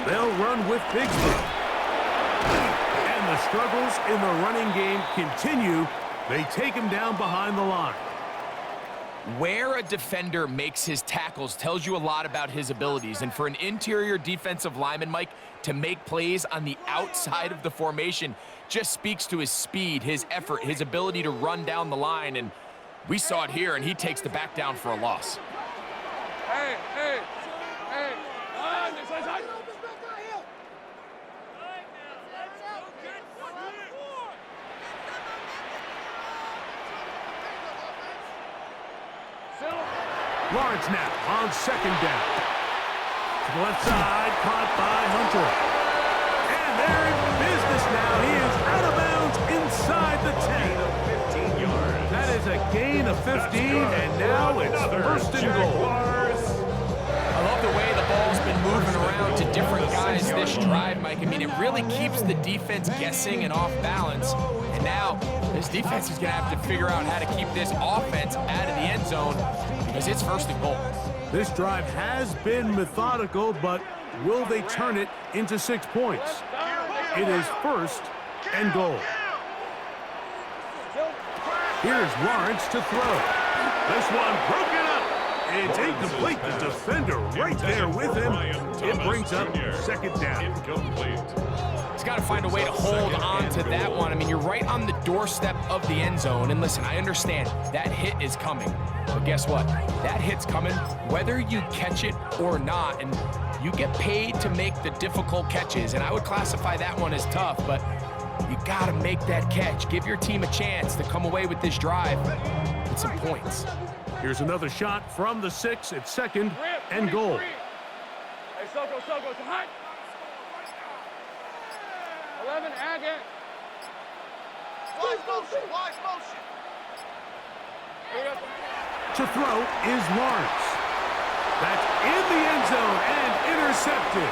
Speaker 1: They'll run with Bigsby. And the struggles in the running game continue. They take him down behind the line.
Speaker 3: Where a defender makes his tackles tells you a lot about his abilities. And for an interior defensive lineman, Mike, to make plays on the outside of the formation just speaks to his speed, his effort, his ability to run down the line. And we saw it here, and he takes the back down for a loss.
Speaker 4: Hey.
Speaker 1: Lawrence now on second down. To the left side, caught by Hunter. And they're in business now. He is out of bounds inside the 10.
Speaker 2: 15 yards.
Speaker 1: That is a gain of 15, and now it's first and goal.
Speaker 3: I love the way the ball's been moving around to different guys this drive, Mike. I mean, it really keeps the defense guessing and off balance. And now this defense is going to have to figure out how to keep this offense out of the end zone because it's first and goal.
Speaker 1: This drive has been methodical, but will they turn it into 6 points? It is first and goal. Here's Lawrence to throw. This one broken up. It's incomplete. The defender right there with him. It brings up second down.
Speaker 2: Incomplete.
Speaker 3: He's got to find a way to hold on to that one. I mean, you're right on the doorstep of the end zone. And listen, I understand that hit is coming. But guess what? That hit's coming whether you catch it or not. And you get paid to make the difficult catches. And I would classify that one as tough, but you got to make that catch. Give your team a chance to come away with this drive with some points.
Speaker 1: Here's another shot from the 6 at second and goal.
Speaker 4: Hey, Soko, it's hot. 11, again.
Speaker 6: Wide motion.
Speaker 1: To throw is Lawrence. That's in the end zone and intercepted.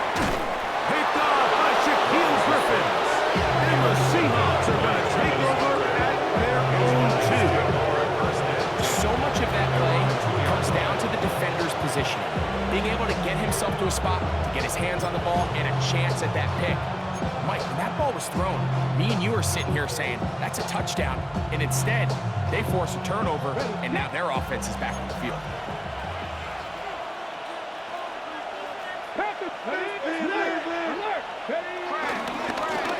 Speaker 1: Picked off by Shaquille Griffin. And the Seahawks are going to take over at their own 2.
Speaker 3: So much of that play comes down to the defender's positioning. Being able to get himself to a spot, to get his hands on the ball, and a chance at that pick. Mike, when that ball was thrown, me and you are sitting here saying, that's a touchdown. And instead, they force a turnover, and now their offense is back on the field.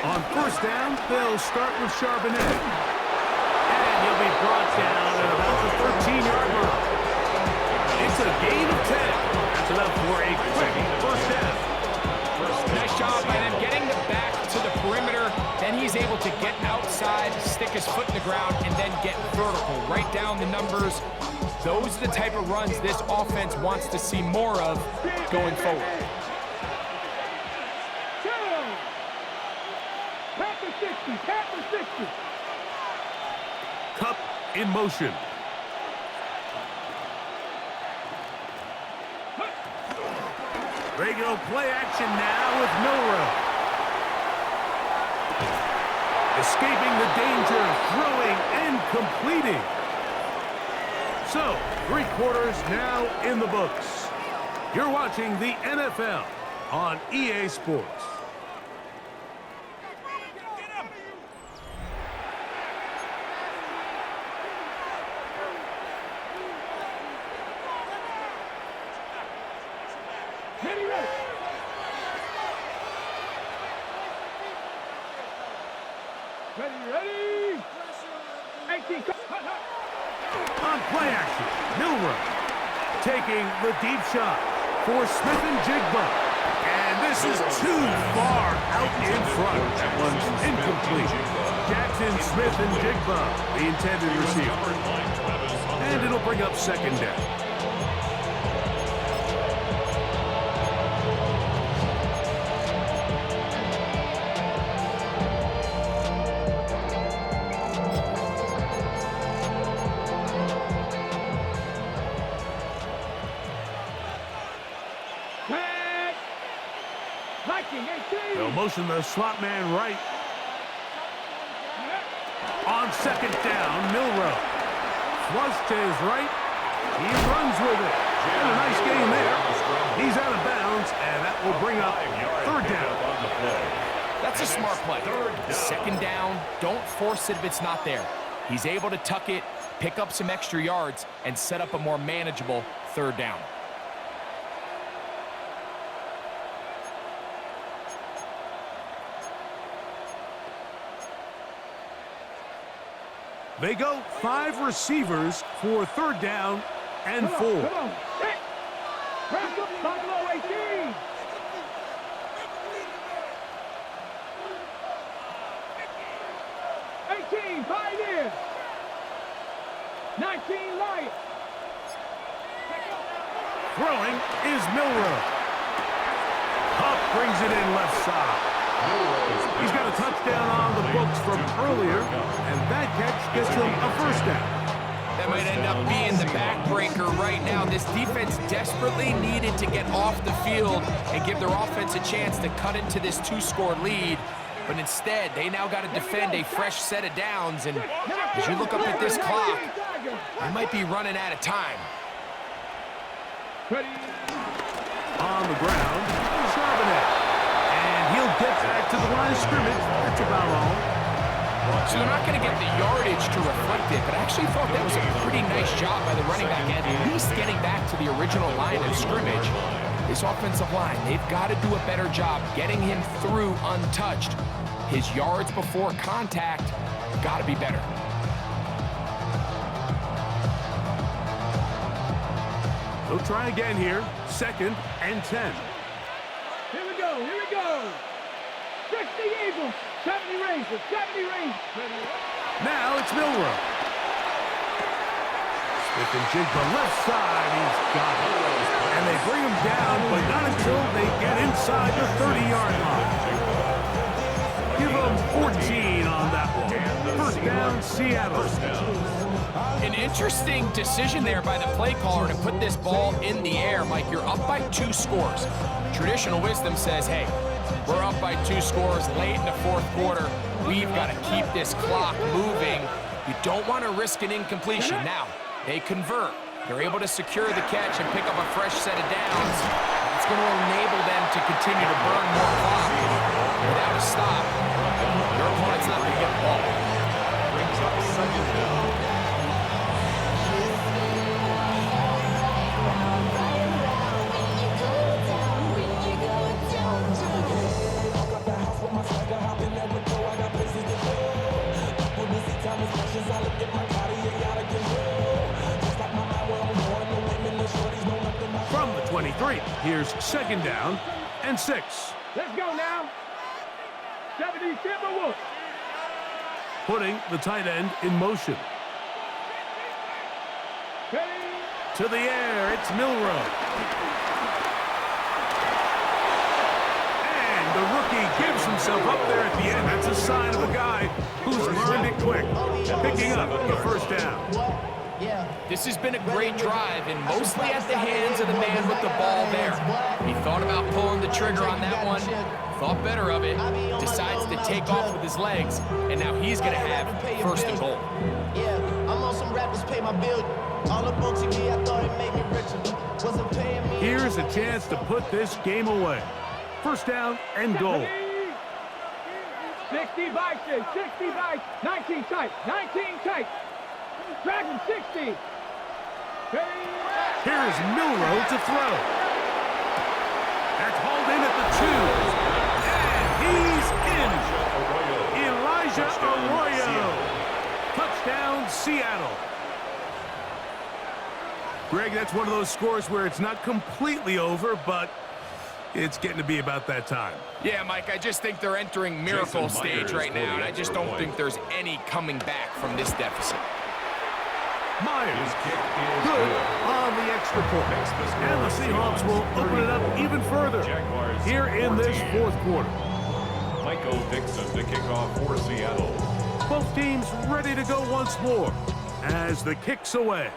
Speaker 1: On first down, they'll start with Charbonnet. And he'll be brought down at about the 13-yard line. It's a gain of 10. That's enough for a quick first down.
Speaker 3: Nice job by them getting the back to the perimeter. Then he's able to get outside, stick his foot in the ground, and then get vertical. Right down the numbers. Those are the type of runs this offense wants to see more of going forward.
Speaker 4: Panther 60.
Speaker 1: Kupp in motion. They go play action now with Milroe. Escaping the danger, throwing and completing. So, 3 quarters now in the books. You're watching the NFL on EA Sports.
Speaker 4: Ready. 18.
Speaker 1: On play action, Milroe taking the deep shot for Smith and Jigba. And this is too far out in front. That one's incomplete. Jackson Smith and Jigba, the intended receiver. And it'll bring up second down. They'll motion the slot man right. On second down, Milroe. Flush to his right. He runs with it. And a nice gain there. He's out of bounds, and that will bring up third down.
Speaker 3: That's a smart play. Second down, don't force it if it's not there. He's able to tuck it, pick up some extra yards, and set up a more manageable third down.
Speaker 1: They go 5 receivers for third down and 4.
Speaker 4: Come on. Press up, Buffalo 18. 18, 5 in. 19, light.
Speaker 1: Throwing is Milroe. Huff brings it in left side. He's got a touchdown on the books from earlier, and that catch gets him a first down.
Speaker 3: That might end up being the backbreaker right now. This defense desperately needed to get off the field and give their offense a chance to cut into this 2-score lead. But instead, they now got to defend a fresh set of downs. And as you look up at this clock, they might be running out of time.
Speaker 1: On the ground, Charbonnet. And he'll get back to the line of scrimmage. That's about all.
Speaker 3: So they're not going to get the yardage to reflect it, but I actually thought that was a pretty nice job by the running back at least getting back to the original line of scrimmage. This offensive line, they've got to do a better job getting him through untouched. His yards before contact got to be better.
Speaker 1: They'll try again here. 2nd and 10.
Speaker 4: Here we go. 60 Eagles, 70 Rangers, 70 Rangers.
Speaker 1: Now it's Milroe. Smith and Jigba left side. He's got it. And they bring him down, but not until they get inside the 30-yard line. Give them 14 on that one. First down, Seattle.
Speaker 3: An interesting decision there by the play caller to put this ball in the air. Mike, you're up by 2 scores. Traditional wisdom says, hey, we're up by 2 scores late in the 4th quarter. We've got to keep this clock moving. You don't want to risk an incompletion. Now, they convert. They're able to secure the catch and pick up a fresh set of downs. It's going to enable them to continue to burn more clock. Without a stop, your opponent's not going to get the ball.
Speaker 2: Brings up second down.
Speaker 1: From the 23, here's 2nd down and 6.
Speaker 4: Let's go now. 70 Timberwolves.
Speaker 1: Putting the tight end in motion.
Speaker 4: Ready.
Speaker 1: To the air, it's Milroe. And the rookie gives himself up there at the end. That's a sign of a guy who's learned it quick, picking up the first down.
Speaker 3: This has been a great drive, and mostly at the hands of the man with the ball there. He thought about pulling the trigger on that one, thought better of it, decides to take off with his legs, and now he's going to have first and goal.
Speaker 7: Yeah, I'm on some rappers pay my bill. All up on TV, I thought it made me richer. Wasn't paying me.
Speaker 1: Here's a chance to put this game away. First down and goal.
Speaker 4: 60 by 19 tight, 19 tight. Dragon 60.
Speaker 1: Here's Milroe to throw. That's hauled in at the 2. And he's in. Elijah Seattle. Greg, that's one of those scores where it's not completely over, but it's getting to be about that time.
Speaker 3: Yeah, Mike, I just think they're entering miracle stage right now, and I just don't think there's any coming back from this deficit.
Speaker 1: Myers, good on the extra point. And the Seahawks will open it up even further here in this fourth quarter.
Speaker 2: Michael Dixon to kick off for Seattle.
Speaker 1: Both teams ready to go once more as the kick's away.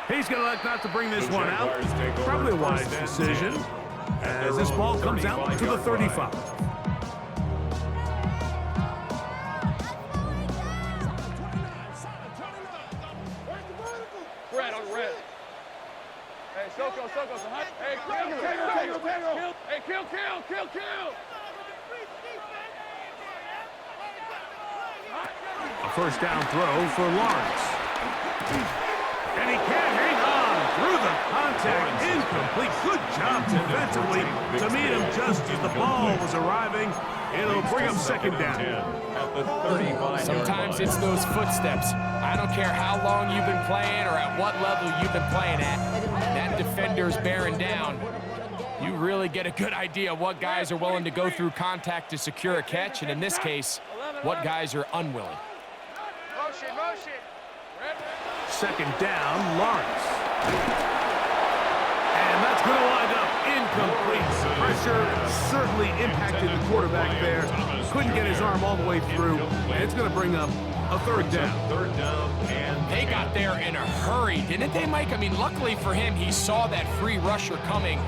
Speaker 1: He's going to elect not to bring this one out. Probably a wise decision as this ball comes out to the 35.
Speaker 4: Red on red. Hey, Soko. Hey, kill.
Speaker 1: A first down throw for Lawrence. And he can't hang on through the contact. Incomplete. Good job defensively to meet him just as the ball was arriving. It'll bring up second down.
Speaker 3: Sometimes it's those footsteps. I don't care how long you've been playing or at what level you've been playing at. That defender's bearing down. You really get a good idea what guys are willing to go through contact to secure a catch, and in this case, what guys are unwilling.
Speaker 6: Motion.
Speaker 1: Second down, Lawrence. And that's going to wind up incomplete. Pressure certainly impacted the quarterback there. Couldn't get his arm all the way through. And it's going to bring up a third down.
Speaker 3: They got there in a hurry, didn't they, Mike? I mean, luckily for him, he saw that free rusher coming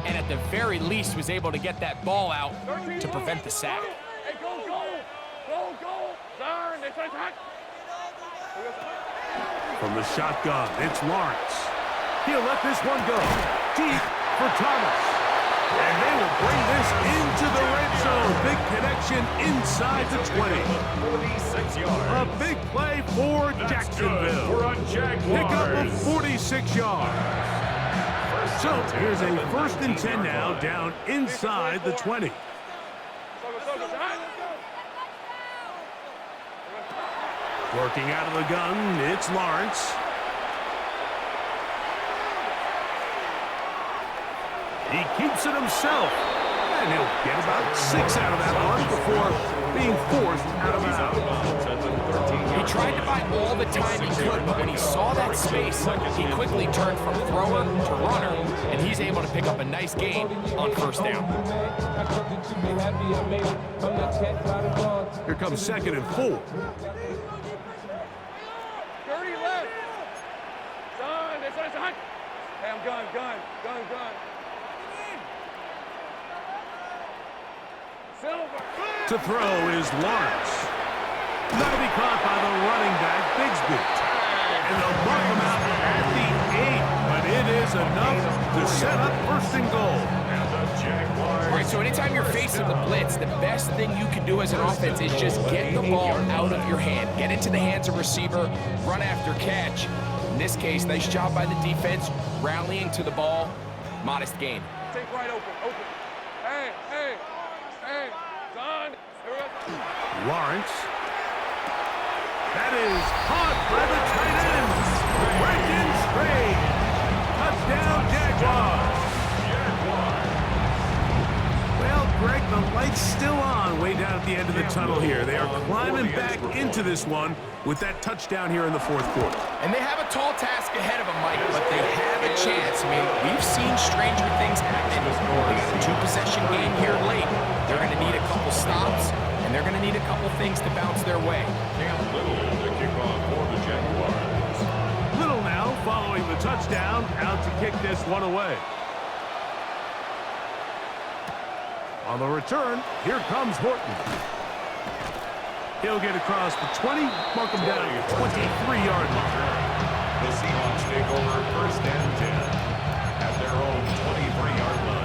Speaker 3: and at the very least was able to get that ball out to prevent the sack.
Speaker 4: Hey, go. Darn, they say hot.
Speaker 1: From the shotgun, it's Lawrence. He'll let this one go. Deep for Thomas. And they will bring this into the red zone. Big connection inside the 20.
Speaker 2: 46 yards.
Speaker 1: A big play for Jacksonville.
Speaker 2: For a Jaguars.
Speaker 1: Pick up of 46 yards. So here's a 1st and 10 now down inside the 20. Working out of the gun, it's Lawrence. He keeps it himself. And he'll get about 6 out of that one before being forced out of bounds.
Speaker 3: He tried to buy all the time he could, but when he saw that space, he quickly turned from thrower to runner, and he's able to pick up a nice gain on first down.
Speaker 1: Here comes 2nd and 4.
Speaker 4: 30 left. Done. They say hot. Hey, I'm gun. Silver.
Speaker 1: To throw is Lawrence. That'll be caught by the running back, Bigsby. And they'll mark him out at the 8, but it is enough to set up 1st and goal.
Speaker 3: All right, so anytime you're facing the blitz, the best thing you can do as an offense is just get the ball out of your hand. Get into the hands of receiver, run after catch. In this case, nice job by the defense, rallying to the ball. Modest gain.
Speaker 4: Take right open. Hey. Done.
Speaker 1: Lawrence. That is caught by the tight end. Brendan Strain. Touchdown, Jaguars. Well, Greg, the light's still on way down at the end of the tunnel here. They are climbing back into this one with that touchdown here in the 4th quarter.
Speaker 3: And they have a tall task ahead of them, Mike, but they have a chance. I mean, we've seen stranger things happen. They got a 2-possession game here late. They're going to need a couple stops, and they're going to need a couple things to bounce their way.
Speaker 2: Little to kick off for the Jaguars.
Speaker 1: Little now following the touchdown, out to kick this one away. On the return, here comes Horton. He'll get across the 20, mark him down at the 23-yard line.
Speaker 2: The Seahawks take over 1st and 10 at their own 23-yard line.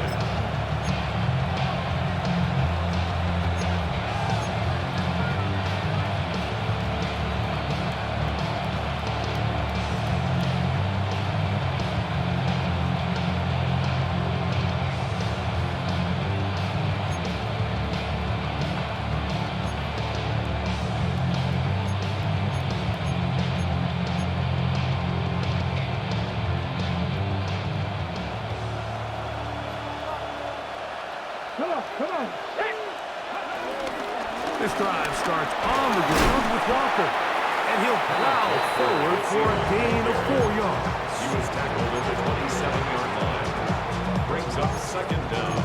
Speaker 4: Come on.
Speaker 1: This drive starts on the ground with Walker. And he'll plow forward for a gain of 4 yards.
Speaker 2: He was tackled at the 27-yard line. Brings up second down.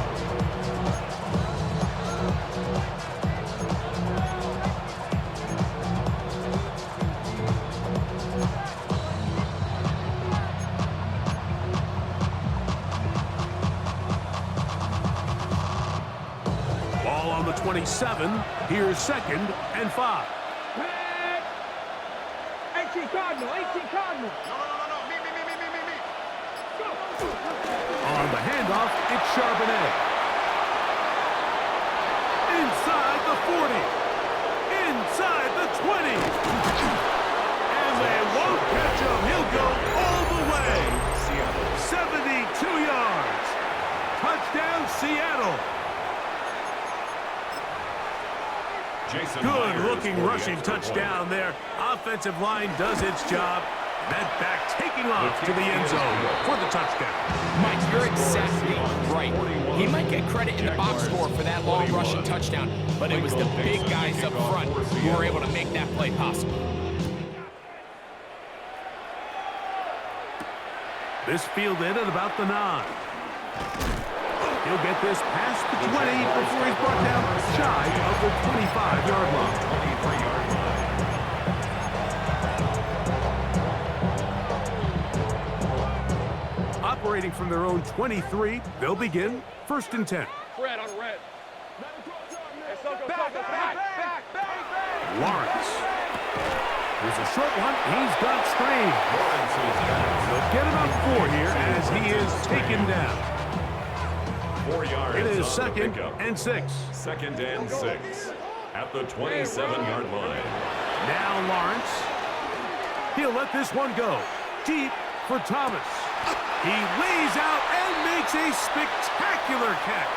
Speaker 1: Ball on the 27. Here's 2nd and 5.
Speaker 4: 18 Cardinal.
Speaker 6: No. Me.
Speaker 4: Go.
Speaker 1: On the handoff, it's Charbonnet. Inside the 40. Inside the 20. And they won't catch him. He'll go all the way. 72 yards. Touchdown, Seattle. Good-looking rushing touchdown there. Offensive line does its job. That back taking off to the end zone for the touchdown.
Speaker 3: Mike, you're exactly right. He might get credit in the box score for that long rushing touchdown, but it was the big guys up front who were able to make that play possible.
Speaker 1: This fielded at about the 9. He'll get this past the 20 before he's brought down shy of the 25-yard line.
Speaker 2: 23-yard line.
Speaker 1: Operating from their own 23, they'll begin 1st and 10.
Speaker 6: Red on red. Back.
Speaker 1: Lawrence. Here's a short one. He's got Strange. They'll get about 4 here as he is taken down.
Speaker 2: 4 yards.
Speaker 1: It is
Speaker 2: on the
Speaker 1: 2nd
Speaker 2: pickup.
Speaker 1: and 6.
Speaker 2: 2nd and 6 at the 27-yard line.
Speaker 1: Now Lawrence. He'll let this one go. Deep for Thomas. He lays out and makes a spectacular catch.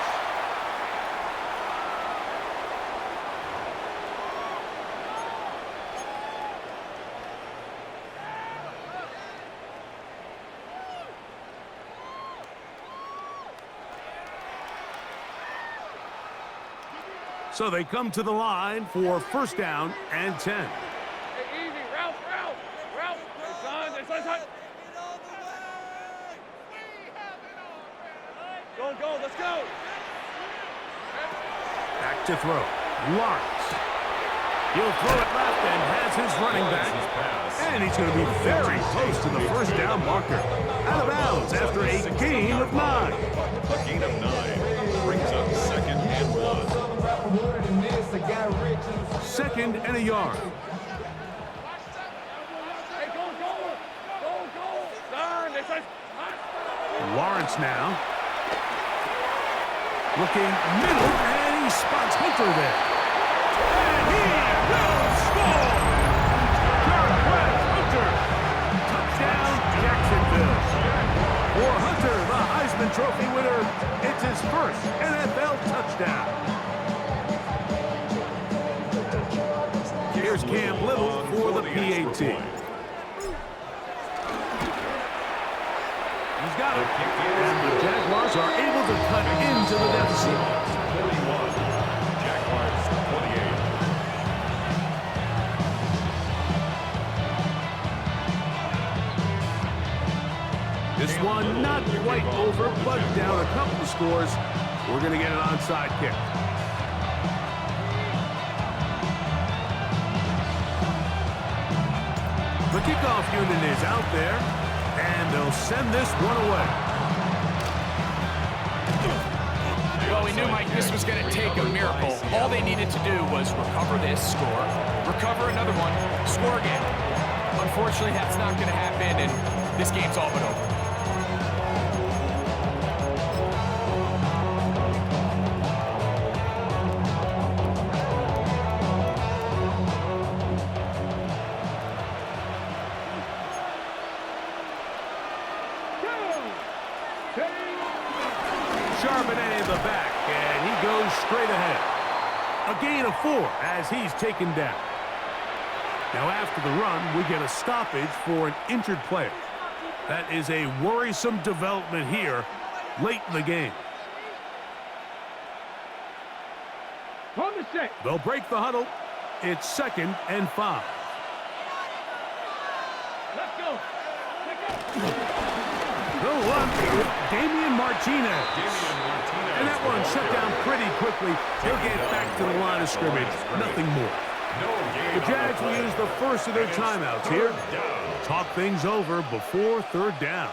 Speaker 1: So they come to the line for 1st down and 10.
Speaker 6: Hey, easy. Ralph. It's on. Go. Let's go.
Speaker 1: Back to throw. Lawrence. He'll throw it left and has his running back. And he's going to be very close to the 1st down marker. Out of bounds after a gain of 9.
Speaker 2: A gain of 9 brings up 2nd and 1.
Speaker 1: 2nd and a yard.
Speaker 6: Hey, go. Darn, this is
Speaker 1: Lawrence now. Looking middle, and he spots Hunter there. And he will score! Jarquez Hunter. Touchdown, Jacksonville. For Hunter, the Heisman Trophy winner, it's his 1st NFL touchdown. Here's Cam Little for the PAT. He's got it. And the Jaguars are able to cut into the deficit.
Speaker 2: 41. Jaguars 28.
Speaker 1: This one not quite over, but down a couple of scores. We're going to get an onside kick. The kickoff unit is out there, and they'll send this one away.
Speaker 3: Well, we knew, Mike, this was going to take a miracle. All they needed to do was recover this, score, recover another one, score again. Unfortunately, that's not going to happen, and this game's all but over.
Speaker 1: Charbonnet in the back, and he goes straight ahead. A gain of 4 as he's taken down. Now after the run, we get a stoppage for an injured player. That is a worrisome development here late in the game.
Speaker 4: set.
Speaker 1: They'll break the huddle. It's 2nd and 5.
Speaker 4: Let's go.
Speaker 1: They'll run with Damian Martinez. And that one shut down pretty quickly. He'll get back to the line of scrimmage. Nothing more. The Jags will use the first of their timeouts here. Talk things over before 3rd down.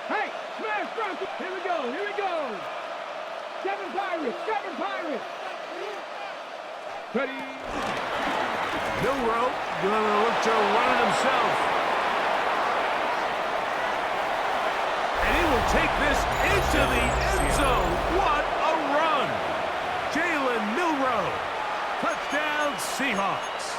Speaker 4: Hey, smash Broncos. Here we go. Here we go. 7 Pirates. 7 Pirates. Ready.
Speaker 1: Milroe gonna look to run it himself. And he will take this into the end zone. What a run. Jalen Milroe. Touchdown Seahawks.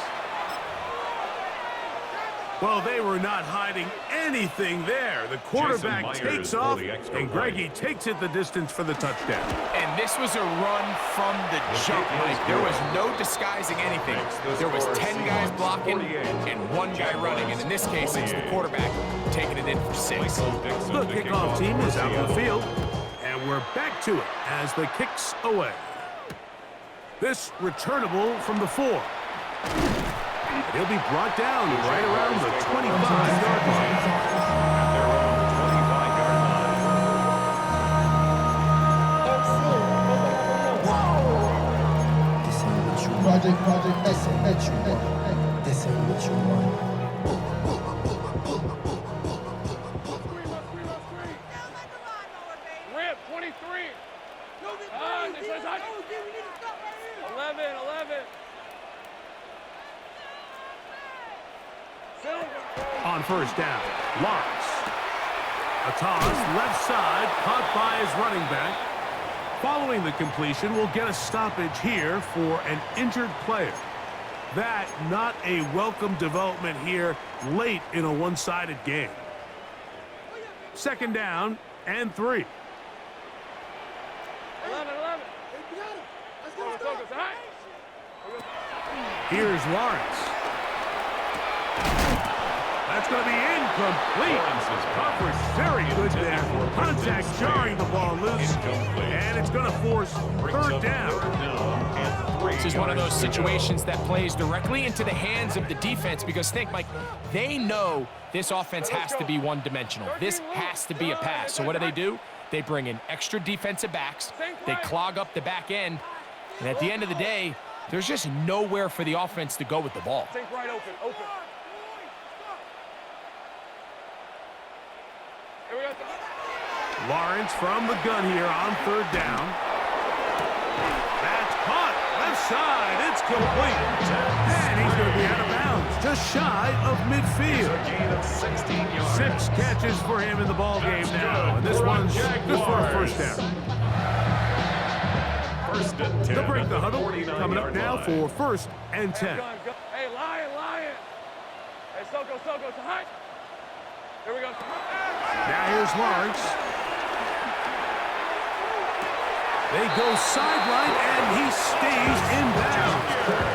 Speaker 1: Well, they were not hiding anything there. The quarterback takes off, and Greggy takes it the distance for the touchdown.
Speaker 3: And this was a run from the jump, Mike. There was no disguising anything. There was 10 guys blocking and 1 guy running. And in this case, it's the quarterback taking it in for 6.
Speaker 1: The kickoff team is out on the field, and we're back to it as the kick's away. This returnable from the 4. He'll be brought down right around the 25-yard line.
Speaker 5: Project S and you want. This ain't what you want.
Speaker 6: Rip, 23. This is 11.
Speaker 1: On 1st down, Lawrence. A toss left side, caught by his running back. Following the completion, we'll get a stoppage here for an injured player. That not a welcome development here late in a one-sided game. 2nd down and 3.
Speaker 6: 11.
Speaker 1: Here's Lawrence. That's going to be incomplete. Coverage very good there. Contact jarring the ball loose. And it's going to force 3rd down.
Speaker 3: This is one of those situations that plays directly into the hands of the defense because think, Mike, they know this offense has to be one-dimensional. This has to be a pass. So what do? They bring in extra defensive backs. They clog up the back end. And at the end of the day, there's just nowhere for the offense to go with the ball.
Speaker 6: Think right open. Here we go.
Speaker 1: Lawrence from the gun here on 3rd down. That's caught. Left side. It's complete. And he's going to be out of bounds. Just shy of midfield. 6 catches for him in the ball game now. And this one's good for a 1st down. They'll break the huddle. Coming up now for 1st and 10.
Speaker 6: Hey, Lion. Hey, Soko, it's hot. Here we go.
Speaker 1: Now here's Lawrence. They go sideline, and he stays in bounds.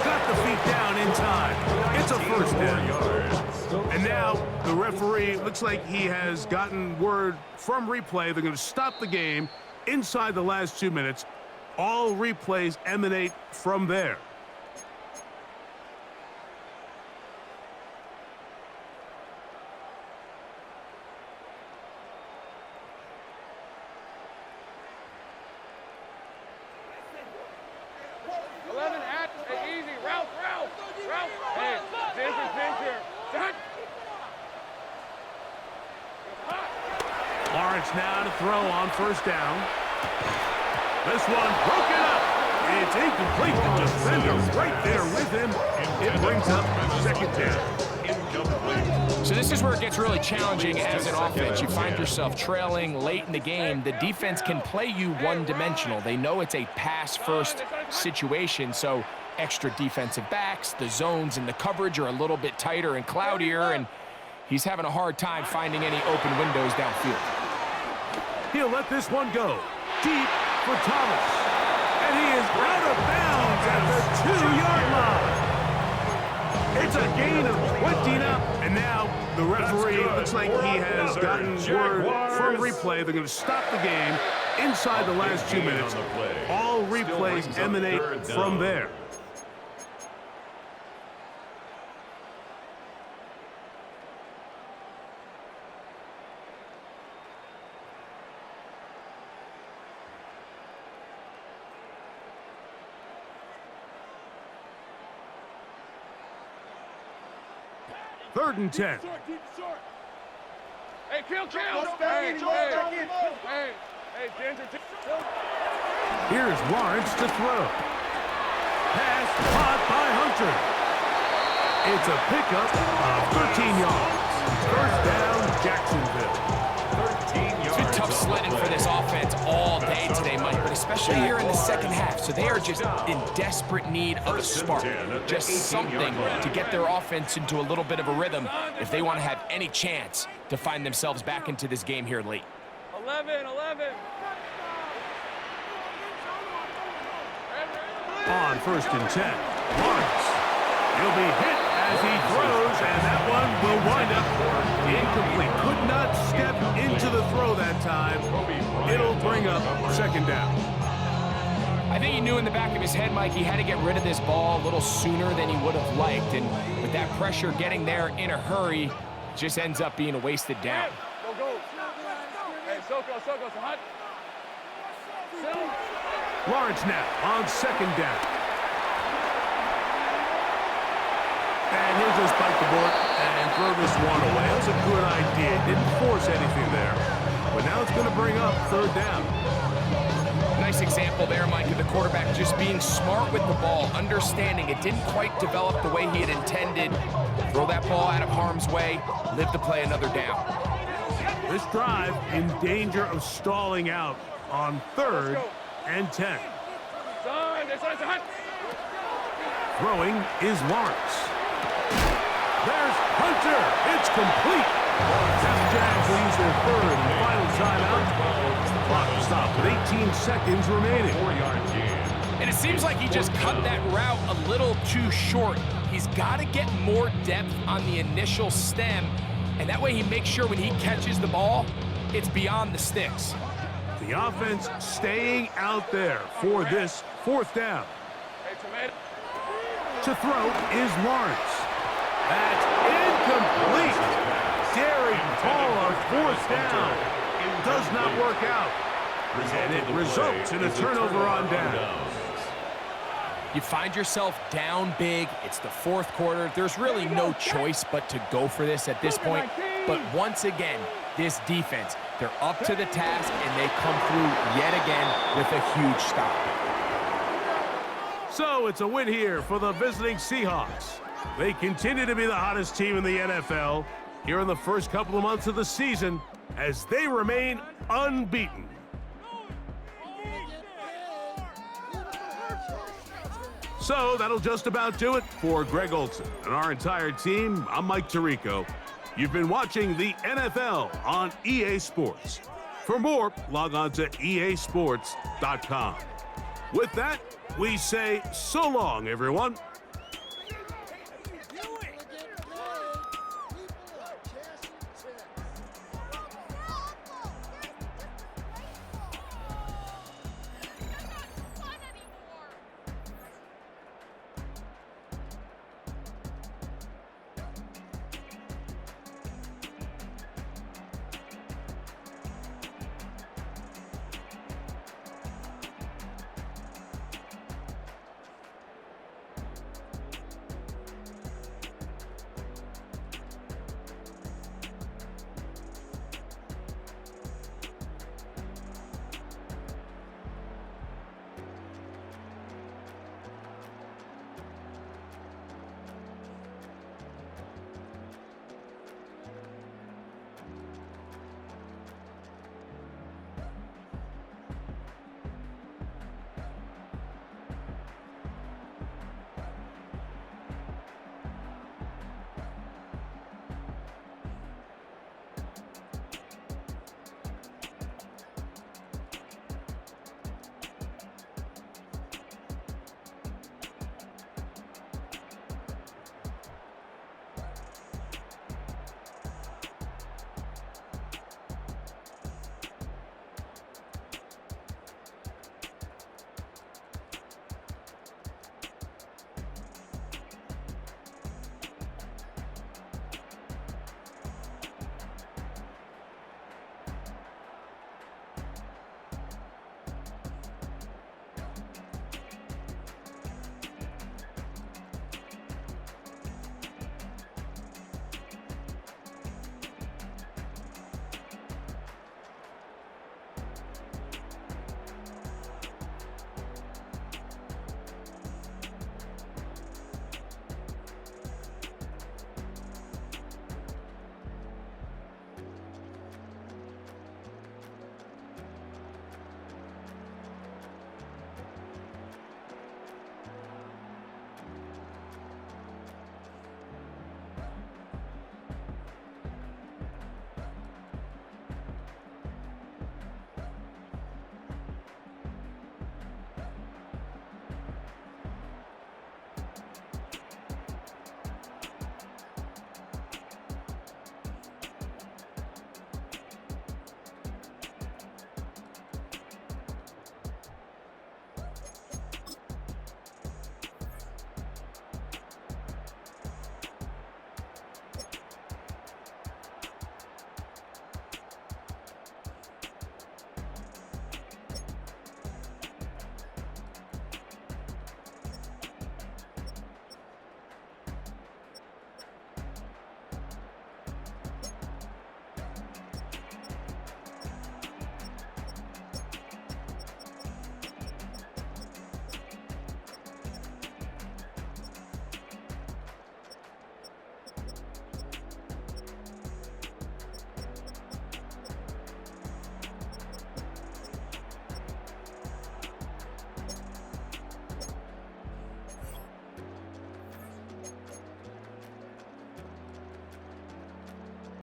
Speaker 1: Got the feet down in time. It's a 1st down. And now the referee looks like he has gotten word from replay. They're going to stop the game inside the last 2 minutes. All replays emanate from there. Lawrence now to throw on 1st down. This one broken up. It's incomplete. The defender right there with him. It brings up 2nd down.
Speaker 3: So this is where it gets really challenging as an offense. You find yourself trailing late in the game. The defense can play you one-dimensional. They know it's a pass-first situation, so extra defensive backs, the zones and the coverage are a little bit tighter and cloudier, and He's having a hard time finding any open windows downfield.
Speaker 1: He'll let this one go. Deep for Thomas. And he is out of bounds at the 2-yard line. It's a gain of 20 now. And now the referee looks like he has gotten word from replay. They're going to stop the game inside the last 2 minutes. All replays emanate from there. Third and 10.
Speaker 6: Hey, kill. Hey, Ginger.
Speaker 1: Here's Lawrence to throw. Pass caught by Hunter. It's a pickup of 13 yards. First down, Jacksonville.
Speaker 2: 13 yards.
Speaker 3: It's been tough sledding for this offense all day today, Mike, but especially here in the second half. So they are just in desperate need of a spark, just something to get their offense into a little bit of a rhythm if they want to have any chance to find themselves back into this game here late.
Speaker 6: 11.
Speaker 1: On first and 10, Lawrence. He'll be hit as he throws, and that one will wind up incomplete. Could not step into the throw that time. It'll bring up second down.
Speaker 3: I think he knew in the back of his head, Mike, he had to get rid of this ball a little sooner than he would have liked. And with that pressure getting there in a hurry, just ends up being a wasted down.
Speaker 6: Go. Hey, Soko, hot.
Speaker 1: Lawrence now on second down. And he'll just bite the bullet and throw this one away. That was a good idea. Didn't force anything there. But now it's going to bring up third down.
Speaker 3: Nice example there, Mike, of the quarterback just being smart with the ball, understanding it didn't quite develop the way he had intended. Throw that ball out of harm's way, live to play another down.
Speaker 1: This drive in danger of stalling out on third and 10. Throwing is Lawrence. There's Hunter. It's complete. Now Jags will use their third and final timeout. The clock will stop with 18 seconds remaining.
Speaker 2: 4-yard gain.
Speaker 3: And it seems like he just cut that route a little too short. He's got to get more depth on the initial stem, and that way he makes sure when he catches the ball, it's beyond the sticks.
Speaker 1: The offense staying out there for this fourth down. To throw is Lawrence. That's incomplete. Daring Paul on fourth down. Does not work out. And it results in a turnover on down.
Speaker 3: You find yourself down big. It's the fourth quarter. There's really no choice but to go for this at this point. But once again, this defense, they're up to the task, and they come through yet again with a huge stop.
Speaker 1: So it's a win here for the visiting Seahawks. They continue to be the hottest team in the NFL here in the first couple of months of the season as they remain unbeaten. So that'll just about do it for Greg Olsen and our entire team. I'm Mike Tirico. You've been watching the NFL on EA Sports. For more, log on to easports.com. With that, we say so long, everyone.